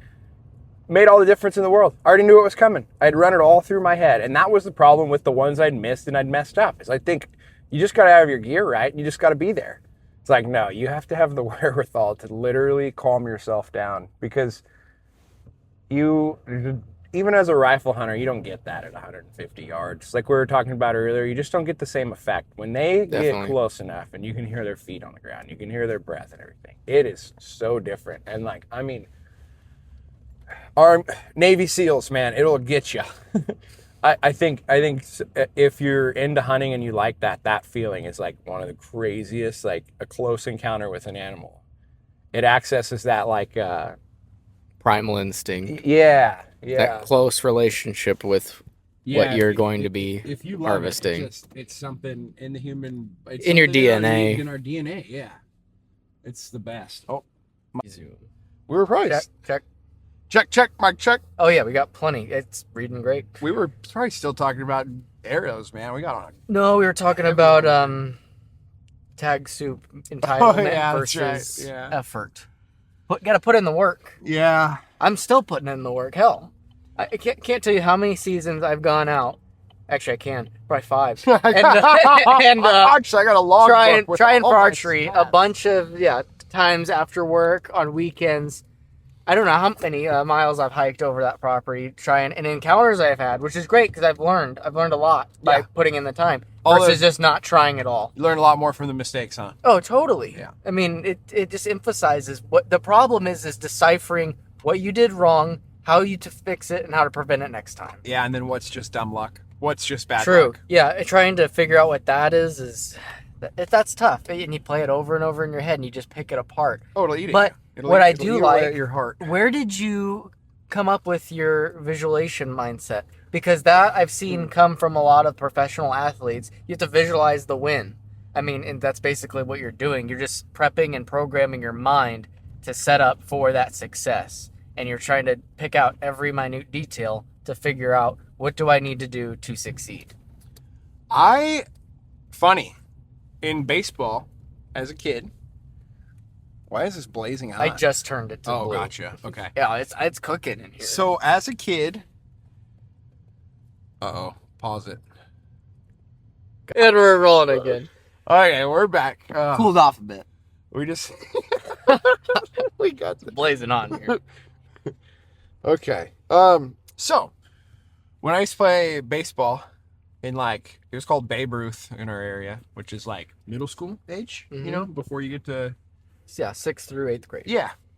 made all the difference in the world. I already knew it was coming. I'd run it all through my head, and that was the problem with the ones I'd missed and I'd messed up. Is I think you just got to have your gear right, and you just got to be there. It's like, no, you have to have the wherewithal to literally calm yourself down, because even as a rifle hunter, you don't get that at 150 yards. Like we were talking about earlier, you just don't get the same effect. When they get close enough and you can hear their feet on the ground, you can hear their breath and everything. It is so different. And like, I mean, our Navy SEALs, man, it'll get you. I think if you're into hunting and you like that feeling is like one of the craziest, like a close encounter with an animal. It accesses that like primal instinct. Yeah. That close relationship with what you're going to be if you harvesting. It's something in the human, it's in your DNA. In our DNA, yeah. It's the best. Oh, we were probably check, Mike, check. Oh yeah, we got plenty. It's reading great. We were probably still talking about arrows, man. We got on. No, we were talking about tag soup entitlement versus effort. Got to put in the work. Yeah, I'm still putting in the work. Hell, I can't tell you how many seasons I've gone out. Actually, I can. Probably 5. And actually, I got a log trying for archery a bunch of times after work on weekends. I don't know how many miles I've hiked over that property and encounters I've had, which is great because I've learned a lot by putting in the time versus just not trying at all. You learn a lot more from the mistakes, huh? Oh, totally. Yeah. I mean, it just emphasizes what the problem is deciphering what you did wrong, how you to fix it, and how to prevent it next time. Yeah, and then what's just dumb luck? What's just bad luck? True. Yeah, trying to figure out what that is that's tough. And you play it over and over in your head, and you just pick it apart. Oh, it'll eat it. But what I do like, at your heart. Where did you come up with your visualization mindset? Because that I've seen come from a lot of professional athletes. You have to visualize the win. I mean, and that's basically what you're doing. You're just prepping and programming your mind to set up for that success. And you're trying to pick out every minute detail to figure out what do I need to do to succeed. Funny, in baseball, as a kid, why is this blazing hot? I just turned it to blue. Oh, gotcha. Okay. Yeah, it's cooking in here. So, as a kid... Uh-oh. Pause it. And we're rolling again. Okay, we're back. Cooled off a bit. We just... we got the... Blazing on here. Okay. So, when I used to play baseball in, like, it was called Babe Ruth in our area, which is, like, middle school age, you know, before you get to... Yeah, 6th through 8th grade.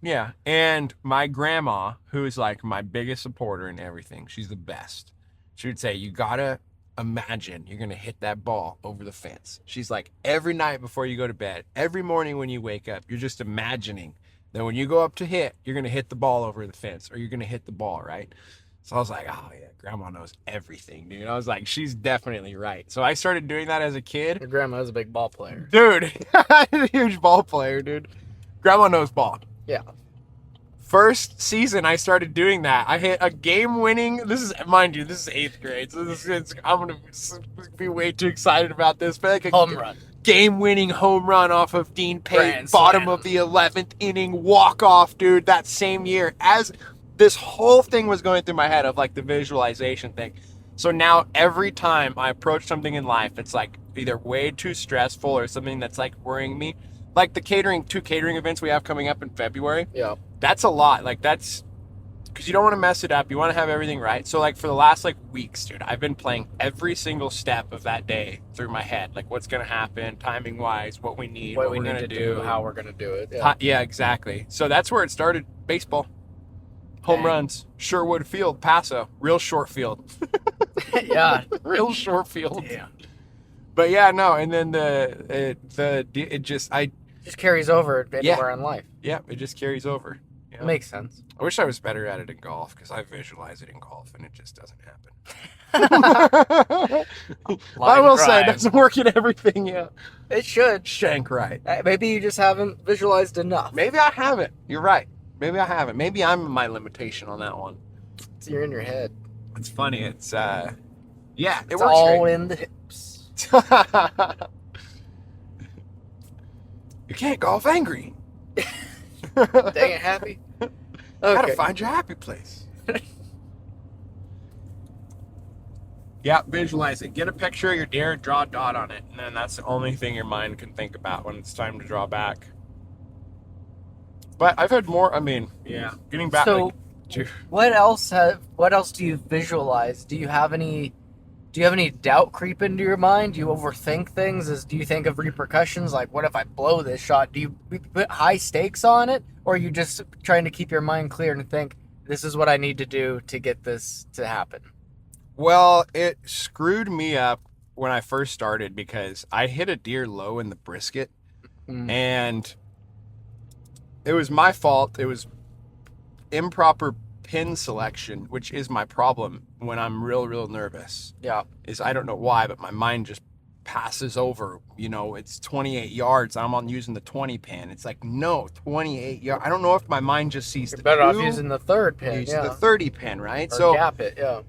Yeah. And my grandma, who is, like, my biggest supporter in everything, she's the best. She would say, you gotta imagine you're gonna hit that ball over the fence. She's like, every night before you go to bed, every morning when you wake up, you're just imagining that when you go up to hit, you're gonna hit the ball over the fence, or you're gonna hit the ball, right? So I was like, oh yeah, grandma knows everything, dude. I was like, she's definitely right. So I started doing that as a kid. Your grandma was a big ball player. Dude, a huge ball player, dude. Grandma knows ball. Yeah. First season I started doing that, I hit a game-winning. This is 8th grade, so I'm gonna be way too excited about this. But like a home run, game-winning home run off of Dean Payton, Grand bottom slam. of the 11th inning walk-off, dude. That same year, as this whole thing was going through my head of like the visualization thing. So now every time I approach something in life that's like either way too stressful or something that's like worrying me, like the two catering events we have coming up in February. Yeah. That's a lot. Like that's because you don't want to mess it up. You want to have everything right. So like for the last like weeks, dude, I've been playing every single step of that day through my head. Like what's going to happen, timing wise, what we need, what we we're need going to to do, how we're going to do it. Yeah. Yeah, exactly. So that's where it started. Baseball. Home Dang. runs. Sherwood Field, Paso. Real short field. Yeah. Real short field. Yeah. But yeah, no. And then it just carries over anywhere in life. Yeah, it just carries over. You know? Makes sense. I wish I was better at it in golf because I visualize it in golf and it just doesn't happen. I will say it doesn't work at everything. Yeah, it should. Shank right. Maybe you just haven't visualized enough. Maybe I haven't. You're right. Maybe I haven't. Maybe I'm my limitation on that one. You're in your head. It's funny. It's yeah, it It's works all great. in the hips. You can't golf angry. Dang it, happy. Okay. Gotta find your happy place. Yeah, visualize it. Get a picture of your deer, draw a dot on it, and then that's the only thing your mind can think about when it's time to draw back. But I've had more. I mean, yeah, getting back. So, what else do you visualize? Do you have any doubt creep into your mind? Do you overthink things? Do you think of repercussions? Like, what if I blow this shot? Do you put high stakes on it? Or are you just trying to keep your mind clear and think, this is what I need to do to get this to happen? Well, it screwed me up when I first started because I hit a deer low in the brisket. And it was my fault. It was improper pin selection, which is my problem when I'm real nervous. Yeah. Is I don't know why, but my mind just passes over. You know, it's 28 yards. I'm on using the 20 pin. It's like, no, 28 yards. I don't know if my mind just sees You're the better off two, using the third pin. using Yeah. the 30 pin, right? Or So gap it. Yeah.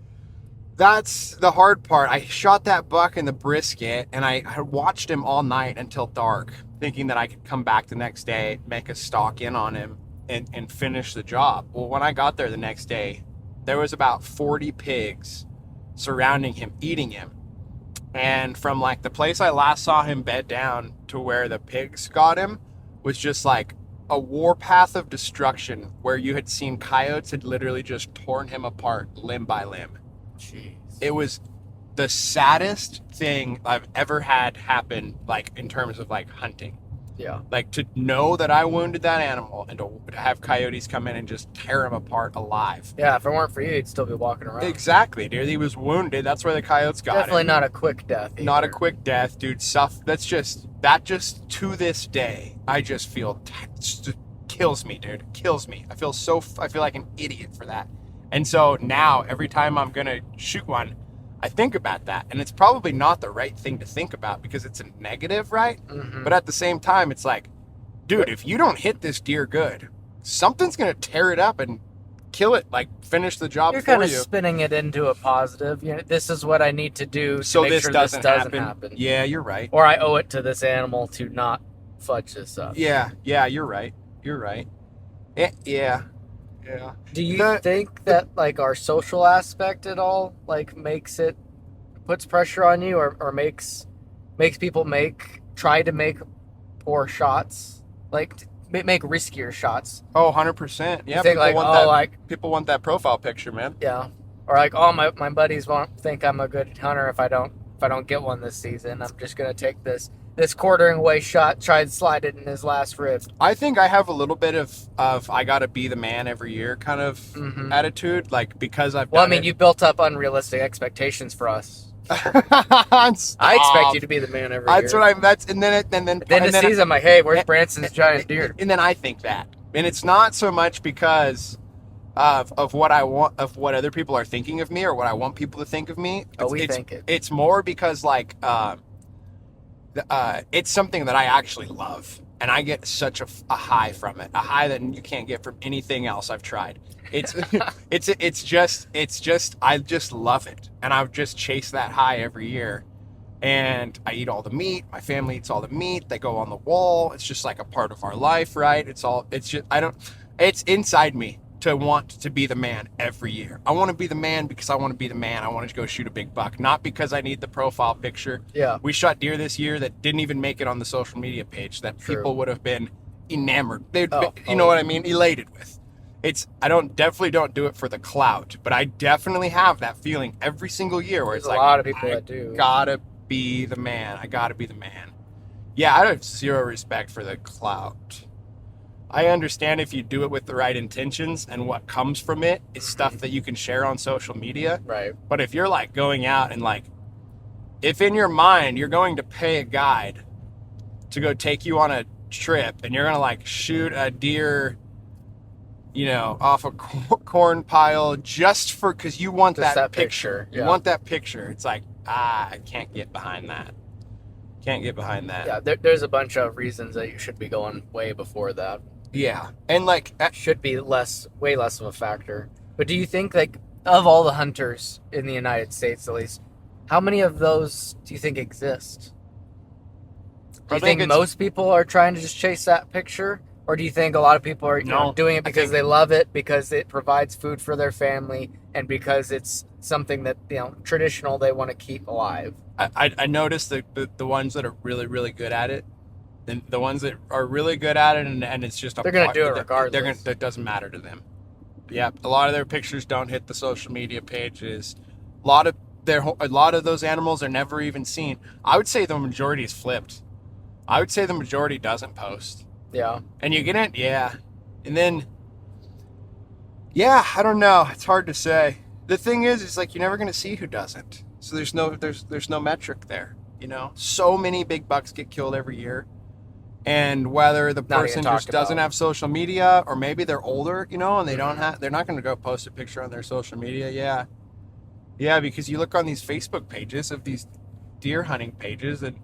that's the hard part. I shot that buck in the brisket, and I watched him all night until dark, thinking that I could come back the next day, make a stalk in on him, and finish the job. Well, when I got there the next day, there was about 40 pigs surrounding him, eating him. And from like the place I last saw him bed down to where the pigs got him was just like a warpath of destruction where you had seen coyotes had literally just torn him apart limb by limb. Jeez. It was the saddest thing I've ever had happen, like in terms of like hunting. Yeah. Like to know that I wounded that animal and to have coyotes come in and just tear him apart alive. Yeah, if it weren't for you, you'd still be walking around. Exactly, dude. He was wounded. That's where the coyotes got Definitely him. not a quick death. Either. Not a quick death, dude. That just to this day, I just feel kills me, dude. Kills me. I feel like an idiot for that. And so now every time I'm gonna shoot one, I think about that, and it's probably not the right thing to think about because it's a negative, right? Mm-hmm. But at the same time, it's like, dude, if you don't hit this deer good, something's gonna tear it up and kill it, like finish the job You're for kind of you. spinning it into a positive. You know, this is what I need to do to So make this sure doesn't this doesn't happen. happen. Yeah, you're right. Or I owe it to this animal to not fudge this up. Yeah, you're right. You're right. Yeah. Do you think that like our social aspect at all like puts pressure on you or makes people try to make poor shots, like make riskier shots? Oh, 100%. Yeah, think people want that profile picture, man. Yeah. Or like, oh, my buddies won't think I'm a good hunter if I don't get one this season. I'm just gonna take this quartering away shot, try and slide it in his last rib. I think I have a little bit of I gotta be the man every year kind of attitude, like because I've done you built up unrealistic expectations for us. I expect you to be the man every year. And then At the end of the season, I'm like, hey, where's Branson's giant deer? And then I think that, and it's not so much because of what I want, of what other people are thinking of me or what I want people to think of me. It's more because like it's something that I actually love, and I get such a high from it, a high that you can't get from anything else I've tried. It's it's just I just love it, and I've just chased that high every year. And I eat all the meat. My family eats all the meat. They go on the wall. It's just like a part of our life, right? It's inside me to want to be the man every year. I want to be the man because I want to be the man. I want to go shoot a big buck, not because I need the profile picture. Yeah. We shot deer this year that didn't even make it on the social media page that people would have been enamored. You know what I mean? Elated with. I definitely don't do it for the clout, but I definitely have that feeling every single year where it's like, a lot of people that do. Gotta be the man. I gotta be the man. Yeah, I have zero respect for the clout. I understand if you do it with the right intentions and what comes from it is stuff that you can share on social media. Right. But if you're like going out and like, if in your mind you're going to pay a guide to go take you on a trip and you're going to like shoot a deer, off a corn pile just because you want that picture. Yeah. You want that picture. It's like, I can't get behind that. Yeah, there's a bunch of reasons that you should be going way before that. Yeah, and like should be way less of a factor. But do you think, like, of all the hunters in the United States, at least, how many of those do you think exist? Do you think most people are trying to just chase that picture, or do you think a lot of people are doing it because they love it, because it provides food for their family, and because it's something that traditional they want to keep alive? I noticed the ones that are really, really good at it. And the ones that are really good at it, and it's just they're going to do it regardless. That doesn't matter to them. Yeah, a lot of their pictures don't hit the social media pages. A lot of those animals are never even seen. I would say the majority is flipped. I would say the majority doesn't post. Yeah. And you get it, yeah. And then, I don't know. It's hard to say. The thing is like you're never going to see who doesn't. So there's no metric there. So many big bucks get killed every year. And whether the person just doesn't have social media, or maybe they're older, and they're not going to go post a picture on their social media. Yeah, because you look on these Facebook pages of these deer hunting pages, and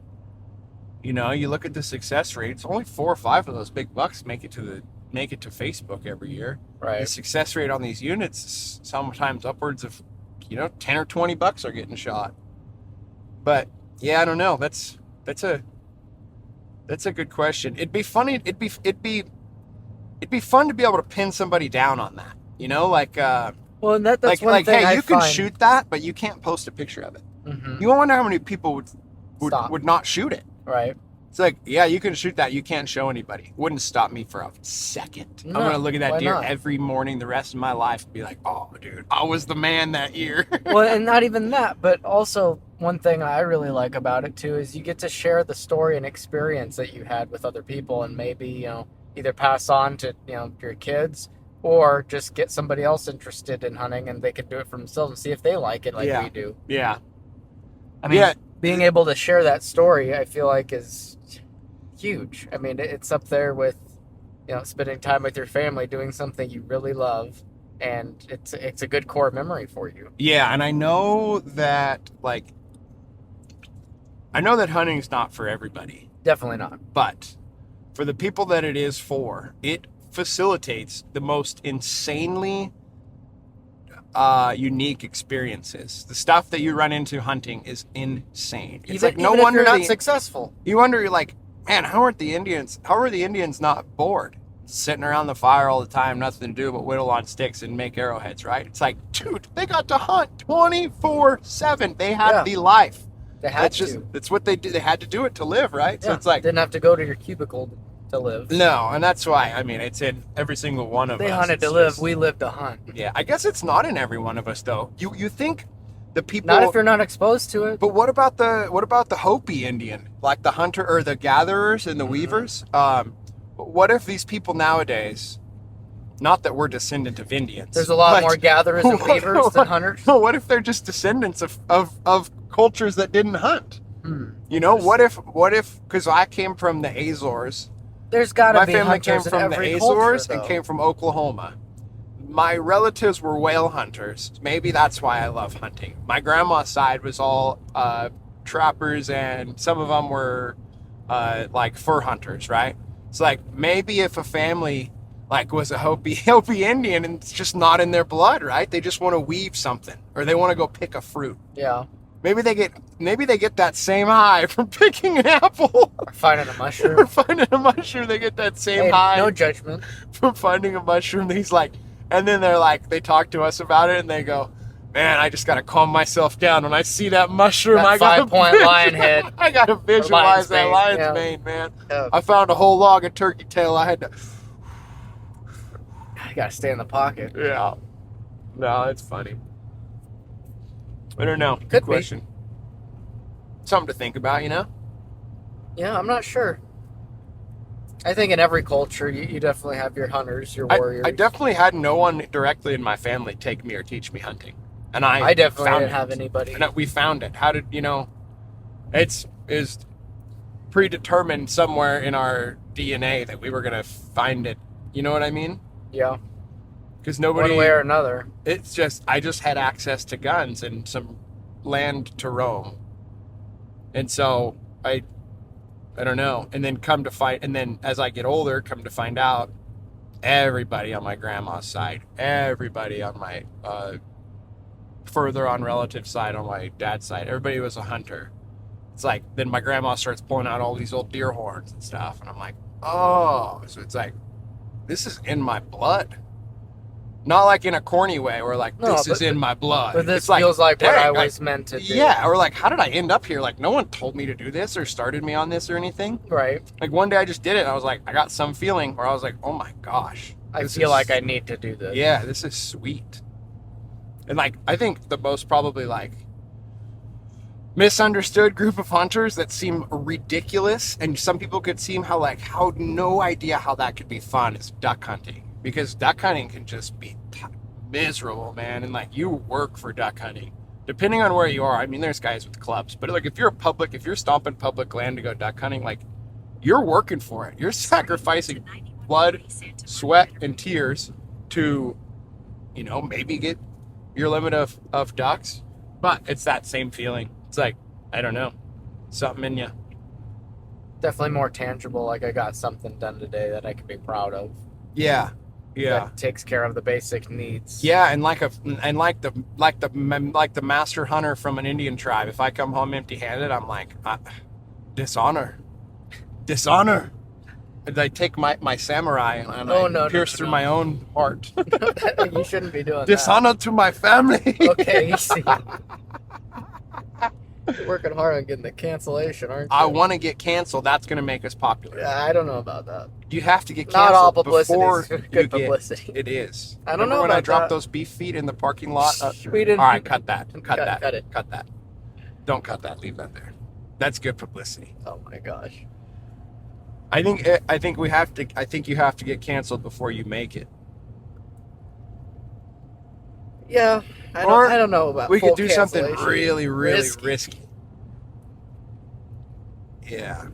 you look at the success rates. Only 4 or 5 of those big bucks make it to Facebook every year. Right. The success rate on these units is sometimes upwards of 10 or 20 bucks are getting shot. But yeah, I don't know. That's a good question. It'd be funny. It'd be fun to be able to pin somebody down on that. Well, and that's one like, thing hey, I you find... can shoot that, but you can't post a picture of it. Mm-hmm. You wonder how many people would not shoot it. Right. It's like, yeah, you can shoot that. You can't show anybody. Wouldn't stop me for a second. No, I'm going to look at that deer not? every morning the rest of my life and be like, oh, dude, I was the man that year. Well, and not even that, but also one thing I really like about it too is you get to share the story and experience that you had with other people, and maybe, either pass on to, your kids, or just get somebody else interested in hunting and they can do it for themselves and see if they like it like we do. Yeah. I mean, being able to share that story, I feel like is huge. I mean, it's up there with, spending time with your family, doing something you really love, and it's a good core memory for you. Yeah, and I know that hunting's not for everybody, Definitely not. but for the people that it is for, it facilitates the most insanely unique experiences. The stuff that you run into hunting is insane. It's Even if you're not successful. You wonder, you're like, man, how are the Indians not bored? Sitting around the fire all the time, nothing to do but whittle on sticks and make arrowheads, right? It's like, dude, they got to hunt 24/7. They had the life. They had to. That's what they did. They had to do it to live, right? Yeah. So it's like, didn't have to go to your cubicle to live. no, and that's why, I mean, it's in every single one of us. They hunted to live. We lived to hunt. Yeah, I guess it's not in every one of us, though. You think the people... Not if you're not exposed to it. But what about the Hopi Indian? Like the hunter or the gatherers and the weavers? What if these people nowadays... Not that we're descendant of Indians. There's a lot more gatherers and weavers than hunters. What if they're just descendants of cultures that didn't hunt? You know, what if, because I came from the Azores. There's got to be My family came hunters in from the every Azores culture, and though. came from Oklahoma. My relatives were whale hunters. Maybe that's why I love hunting. My grandma's side was all trappers, and some of them were like fur hunters, right? It's like, maybe if a family like was a Hopi Indian and it's just not in their blood, right? They just want to weave something, or they want to go pick a fruit. Yeah. Maybe they get that same high from picking an apple. Or finding a mushroom. Or finding a mushroom, they get that same high. No judgment. From finding a mushroom. He's like, and then they're like, they talk to us about it and they go, man, I just got to calm myself down. When I see that mushroom, That I got 5-point lion head. I got to visualize that lion's yeah. mane, man. Yeah. I found a whole log of turkey tail. I had to... You got to stay in the pocket. Yeah. No, it's funny. I don't know. Could Good be. question. Something to think about, you know? Yeah, I'm not sure. I think in every culture, you definitely have your hunters, your warriors. I definitely had no one directly in my family take me or teach me hunting. And I definitely found didn't it. have anybody. And we found it. How did, it's predetermined somewhere in our DNA that we were going to find it. You know what I mean? Yeah. Because nobody... One way or another. It's just, I just had access to guns and some land to roam. And so I don't know. And then and then as I get older, come to find out, everybody on my grandma's side, everybody on my further on relative side, on my dad's side, everybody was a hunter. It's like, then my grandma starts pulling out all these old deer horns and stuff. And I'm like, oh, so it's like, this is in my blood. Not like in a corny way where like, this is in my blood. But this it's feels like what I dang, was meant to do. Yeah, or like, how did I end up here? Like, no one told me to do this or started me on this or anything. Right. Like, one day I just did it and I was like, I got some feeling where I was like, oh my gosh. I feel like I need to do this. Yeah, this is sweet. And like, I think the most probably like misunderstood group of hunters that seem ridiculous, and some people could seem how no idea how that could be fun, is duck hunting. Because duck hunting can just be miserable, man. And like, you work for duck hunting depending on where you are. I mean, there's guys with clubs, but like, if you're stomping public land to go duck hunting, like, you're working for it. You're sacrificing blood, sweat, and tears to, maybe get your limit of ducks. But it's that same feeling. It's like, I don't know, something in you. Definitely more tangible. Like, I got something done today that I can be proud of. Yeah. That takes care of the basic needs. Yeah, and like the master hunter from an Indian tribe, if I come home empty-handed, I'm like, dishonor. And I take my samurai and I pierce through my own heart. You shouldn't be doing Dishonor to my family. Okay, easy. You're working hard on getting the cancellation, aren't you? I want to get canceled. That's going to make us popular. Yeah, I don't know about that. You have to get canceled. Not all publicity before is good publicity. It is. I don't know when about I dropped that. those beef feet in the parking lot? We didn't. All right, cut that. Cut Cut it. that. Don't cut that. Leave that there. That's good publicity. Oh my gosh. I think you have to get canceled before you make it. Yeah, I don't know about. We full could do something cancellation. really, really risky. Yeah.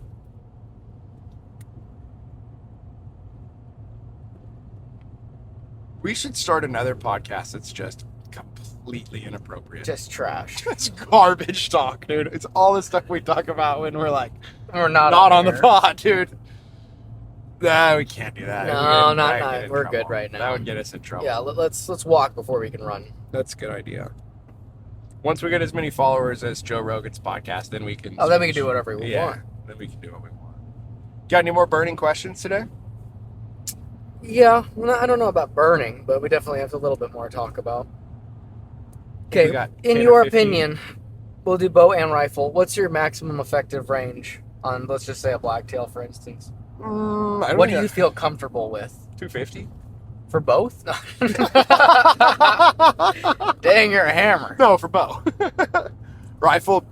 We should start another podcast that's just completely inappropriate. Just trash. It's garbage talk, dude. It's all the stuff we talk about when we're like, We're not on the air. pod, dude. Nah, we can't do that. No, We'd not. get in We're trouble. good right now. That would get us in trouble. Yeah, let's walk before we can run. That's a good idea. Once we get as many followers as Joe Rogan's podcast, then we can. Oh, then we can do whatever we Yeah, want. then we can do what we want. Got any more burning questions today? Yeah, well, I don't know about burning, but we definitely have a little bit more to talk about. Okay, We got in 10 or your 15. opinion, we'll do bow and rifle. What's your maximum effective range on, let's just say, a blacktail, for instance? What do you feel comfortable with? 250? For both? Dang, you're a hammer. No, for bow. Rifle,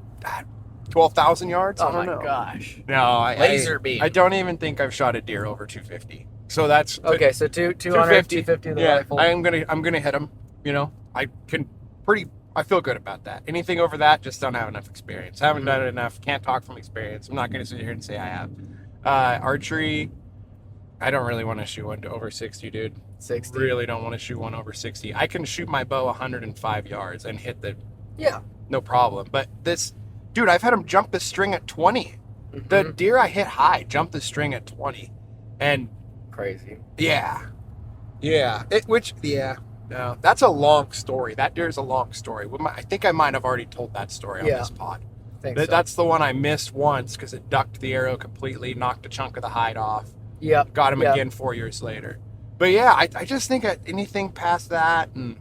12,000 yards? Oh I don't my know. gosh. No, Laser beam. I don't even think I've shot a deer over 250. So that's Okay, so 200, 250 the yeah, rifle. I'm gonna hit them. You know, I feel good about that. Anything over that, just don't have enough experience. Haven't done it enough. Can't talk from experience. I'm not gonna sit here and say I have. Archery, I don't really want to shoot one to over 60, dude. 60. Really don't want to shoot one over 60. I can shoot my bow 105 yards and hit the Yeah. no problem. But this, dude, I've had him jump the string at 20. The Mhm. deer I hit high jumped the string at 20, and Crazy. yeah, no, that's a long story. That deer's a long story. I think I might have already told that story on Yeah. this pod. Think so. That's the one I missed once because it ducked the arrow completely, knocked a chunk of the hide off. Yep. Got him Yep. again 4 years later. But yeah, I just think anything past that, and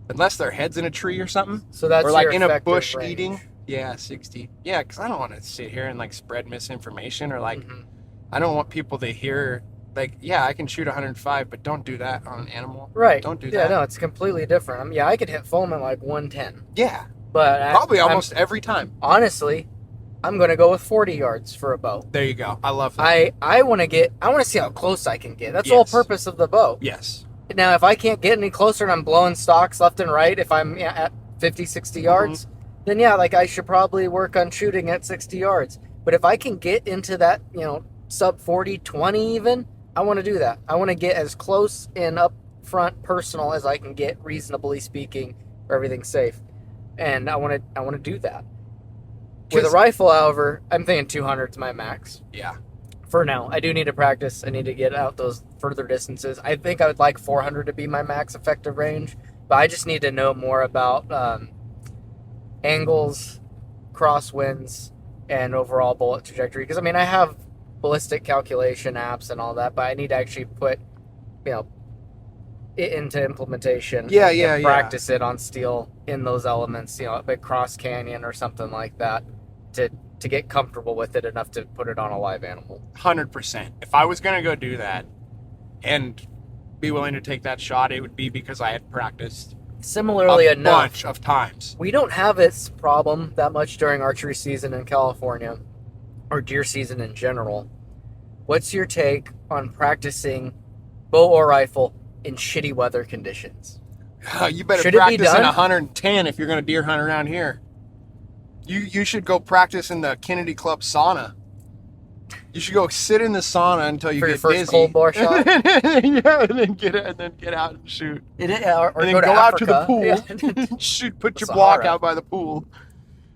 unless their head's in a tree or something, So that's or like your in a effective bush range. eating, yeah, 60. Yeah, because I don't want to sit here and like spread misinformation or like, Mhm. I don't want people to hear like, yeah, I can shoot 105, but don't do that on an animal. Right. Don't do Yeah, that. no, it's completely different. I mean, yeah, I could hit foam at like 110, Yeah, but probably I'm- almost every time. honestly, I'm gonna go with 40 yards for a bow. There you go. I love that. I want to see how close I can get. That's the whole Yes. purpose of the bow. Yes. Now, if I can't get any closer and I'm blowing stocks left and right, if I'm at 50, 60 yards, then yeah, like I should probably work on shooting at 60 yards. But if I can get into that, sub 40, 20 even, I want to do that. I want to get as close and up front personal as I can get, reasonably speaking, where everything's safe. And I want to do that. With a 'Cause- rifle, however, I'm thinking 200 is my max. Yeah. For now, I do need to practice. I need to get out those further distances. I think I would like 400 to be my max effective range, but I just need to know more about angles, crosswinds, and overall bullet trajectory. Because I mean, I have ballistic calculation apps and all that, but I need to actually put, it into implementation. Yeah, and yeah, yeah. practice it on steel in those elements. A big cross canyon or something like that to get comfortable with it enough to put it on a live animal. 100%. If I was going to go do that and be willing to take that shot, it would be because I had practiced Similarly a enough, bunch of times. we don't have this problem that much during archery season in California or deer season in general. What's your take on practicing bow or rifle in shitty weather conditions? You better Should it be practice in done? 110 if you're going to deer hunt around here. You should go practice in the Kennedy Club sauna. You should go sit in the sauna until you For your get first dizzy. cold bar shot? Yeah, and then get out and shoot. Or And then go to out to the Africa. pool. Yeah. Shoot, put your Sahara. block out by the pool.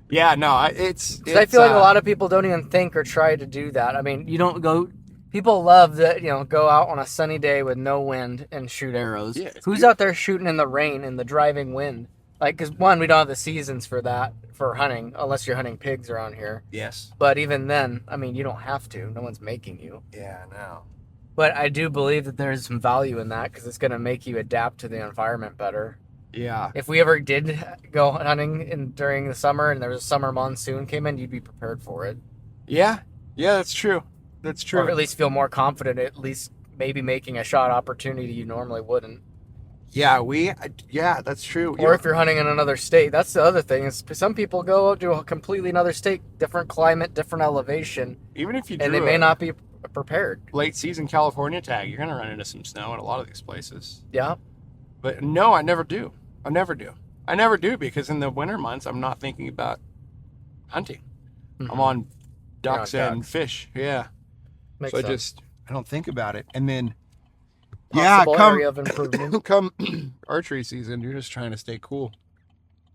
Yeah, no, it's. 'Cause I feel like a lot of people don't even think or try to do that. I mean, you don't go. People love that, go out on a sunny day with no wind and shoot arrows. Yeah, Who's out there shooting in the rain and the driving wind? Like, because one, we don't have the seasons for that for hunting, unless you're hunting pigs around here. Yes. But even then, I mean, you don't have to. No one's making you. Yeah, no. But I do believe that there's some value in that because it's going to make you adapt to the environment better. Yeah. If we ever did go hunting during the summer and there was a summer monsoon came in, you'd be prepared for it. Yeah. Yeah, that's true. That's true. Or at least feel more confident, at least maybe making a shot opportunity you normally wouldn't. Yeah, that's true. Or if you're hunting in another state, that's the other thing. Is some people go to a completely another state, different climate, different elevation, even if you and they drew may a not be prepared. late season California tag, you're gonna run into some snow at a lot of these places. Yeah. But no, I never do. I never do because in the winter months I'm not thinking about hunting. Mhm. I'm on ducks You're on and ducks. fish. Yeah. Makes So sense. I don't think about it. And then possible area of improvement. come archery season, you're just trying to stay cool.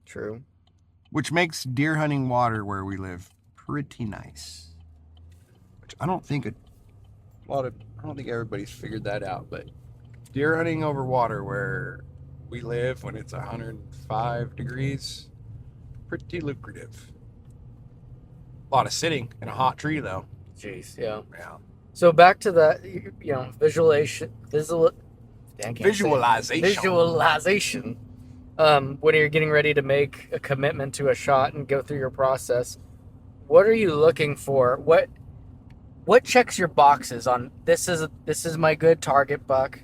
True. Which makes deer hunting water where we live pretty nice. Which I don't think everybody's figured that out, but deer hunting over water where we live when it's 105 degrees, pretty lucrative. A lot of sitting in a hot tree though. Jeez, yeah. Yeah. So back to that, visualization. When you're getting ready to make a commitment to a shot and go through your process, what are you looking for? What checks your boxes on this is my good target buck,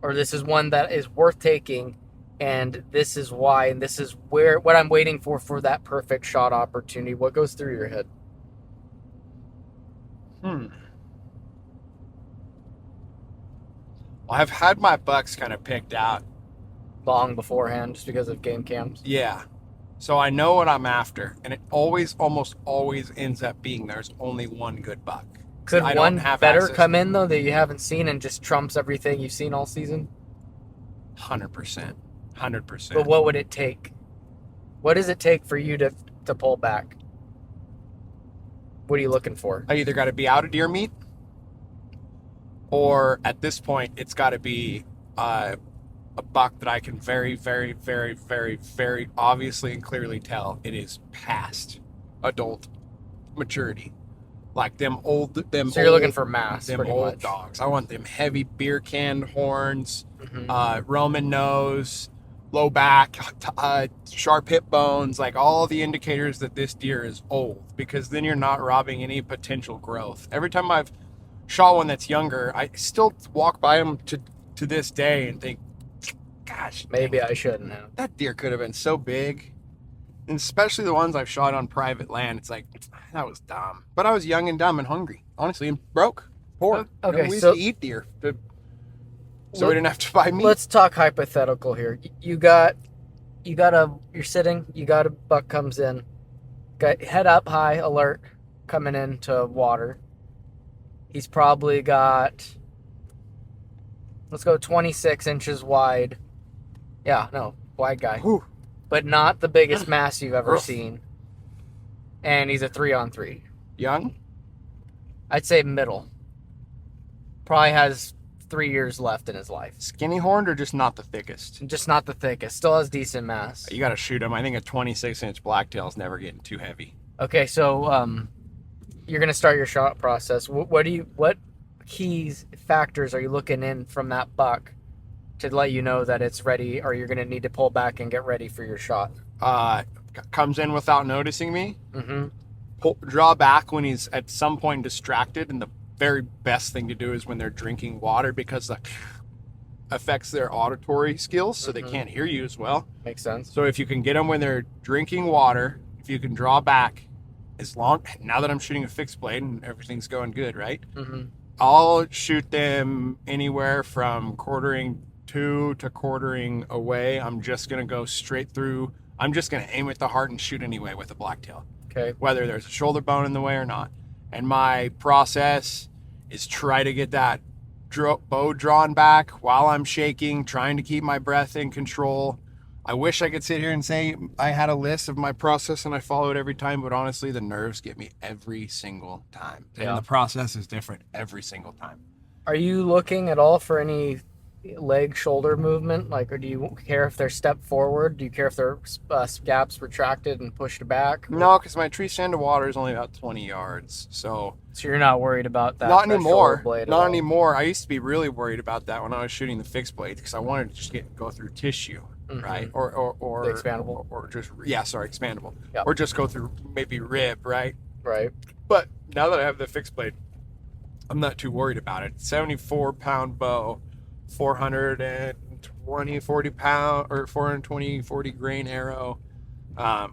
or this is one that is worth taking, and this is why, and this is what I'm waiting for that perfect shot opportunity? What goes through your head? Well, I've had my bucks kind of picked out Long beforehand, just because of game cams. Yeah. So I know what I'm after, and it almost always ends up being there's only one good buck. Could one better come in, though, that you haven't seen and just trumps everything you've seen all season? 100%. 100%. But what would it take? What does it take for you to pull back? What are you looking for? I either got to be out of deer meat, or at this point, it's got to be a buck that I can very, very, very, very, very obviously and clearly tell it is past adult maturity. Like them old. So you're looking for mass, them pretty old much. dogs. I want them heavy beer can horns, Mm-hmm. Roman nose, low back, sharp hip bones, like all the indicators that this deer is old, because then you're not robbing any potential growth. Every time I've shot one that's younger, I still walk by them to this day and think, gosh, Maybe I shouldn't have. that deer could have been so big. And especially the ones I've shot on private land, it's like, that was dumb. But I was young and dumb and hungry, honestly, and broke, poor. Okay, we used so- to eat deer, so we didn't have to buy meat. Let's talk hypothetical here. You're sitting, you got a buck comes in, got head up high, alert, coming into water. He's probably got, let's go 26 inches wide. Yeah, no, wide guy. Whew. But not the biggest mass you've ever seen. And he's a 3-on-3. Young? I'd say middle. Probably has 3 years left in his life. Skinny horned or just not the thickest? Just not the thickest. Still has decent mass. You got to shoot him. I think a 26-inch blacktail is never getting too heavy. Okay, so you're gonna start your shot process. What keys factors are you looking in from that buck to let you know that it's ready, or you're gonna need to pull back and get ready for your shot? Comes in without noticing me. Mm-hmm. Draw back when he's at some point distracted, and the very best thing to do is when they're drinking water, because that affects their auditory skills, so they can't hear you as well. Makes sense. So if you can get them when they're drinking water, if you can draw back, now that I'm shooting a fixed blade and everything's going good, right? Mm-hmm. I'll shoot them anywhere from quartering to quartering away. I'm just going to go straight through. I'm just going to aim at the heart and shoot anyway with a blacktail, Okay. whether there's a shoulder bone in the way or not. And my process is try to get that bow drawn back while I'm shaking, trying to keep my breath in control. I wish I could sit here and say I had a list of my process and I follow it every time, but honestly, the nerves get me every single time. Yeah. And the process is different every single time. Are you looking at all for any leg shoulder movement? Like, or do you care if they're stepped forward? Do you care if their gaps retracted and pushed back? No, because my tree stand to water is only about 20 yards. So you're not worried about that? not that anymore. shoulder blade at Not all? anymore. I used to be really worried about that when I was shooting the fixed blade, because I wanted to just go through tissue, right? Or The expandable? or just expandable. Yep. Or just go through maybe rib, right? Right. But now that I have the fixed blade, I'm not too worried about it. 74-pound bow, 420, 40 pound or 420, 40 grain arrow,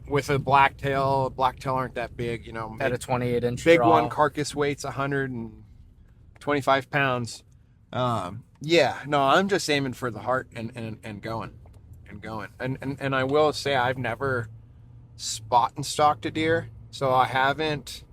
with a blacktail. Blacktail aren't that big, At a 28-inch big draw. one. Carcass weight's 125 pounds. Yeah, no, I'm just aiming for the heart and going. And I will say I've never spot and stalked a deer, so I haven't.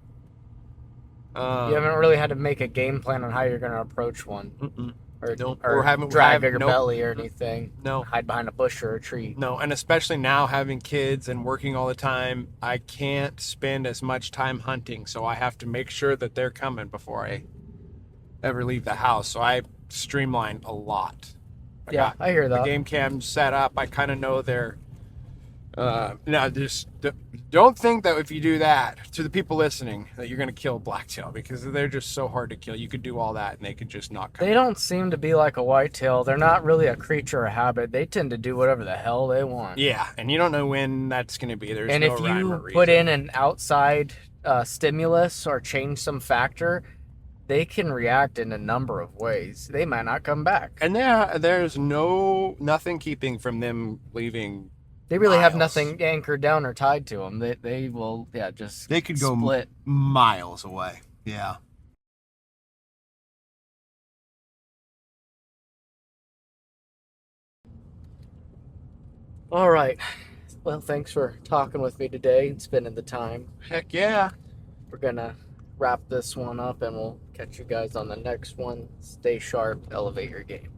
You haven't really had to make a game plan on how you're going to approach one. or, Nope. or, Or having- drag have- your nope. belly or anything. No. Hide behind a bush or a tree. No, and especially now having kids and working all the time, I can't spend as much time hunting, so I have to make sure that they're coming before I ever leave the house. So I streamline a lot. Yeah, I hear the that. game cam set up. I kind of know their. Now, just don't think that if you do that, to the people listening, that you're going to kill blacktail, because they're just so hard to kill. You could do all that and they could just not come. They don't seem to be like a whitetail. They're not really a creature of habit. They tend to do whatever the hell they want. Yeah, and you don't know when that's going to be. There's And no if rhyme or you reason. put in an outside stimulus or change some factor, they can react in a number of ways. They might not come back. And there's nothing keeping from them leaving. They really have miles. nothing anchored down or tied to them. They will, just They could go split. miles away. Yeah. All right. Well, thanks for talking with me today and spending the time. Heck yeah. We're going to wrap this one up and we'll catch you guys on the next one. Stay sharp, elevate your game.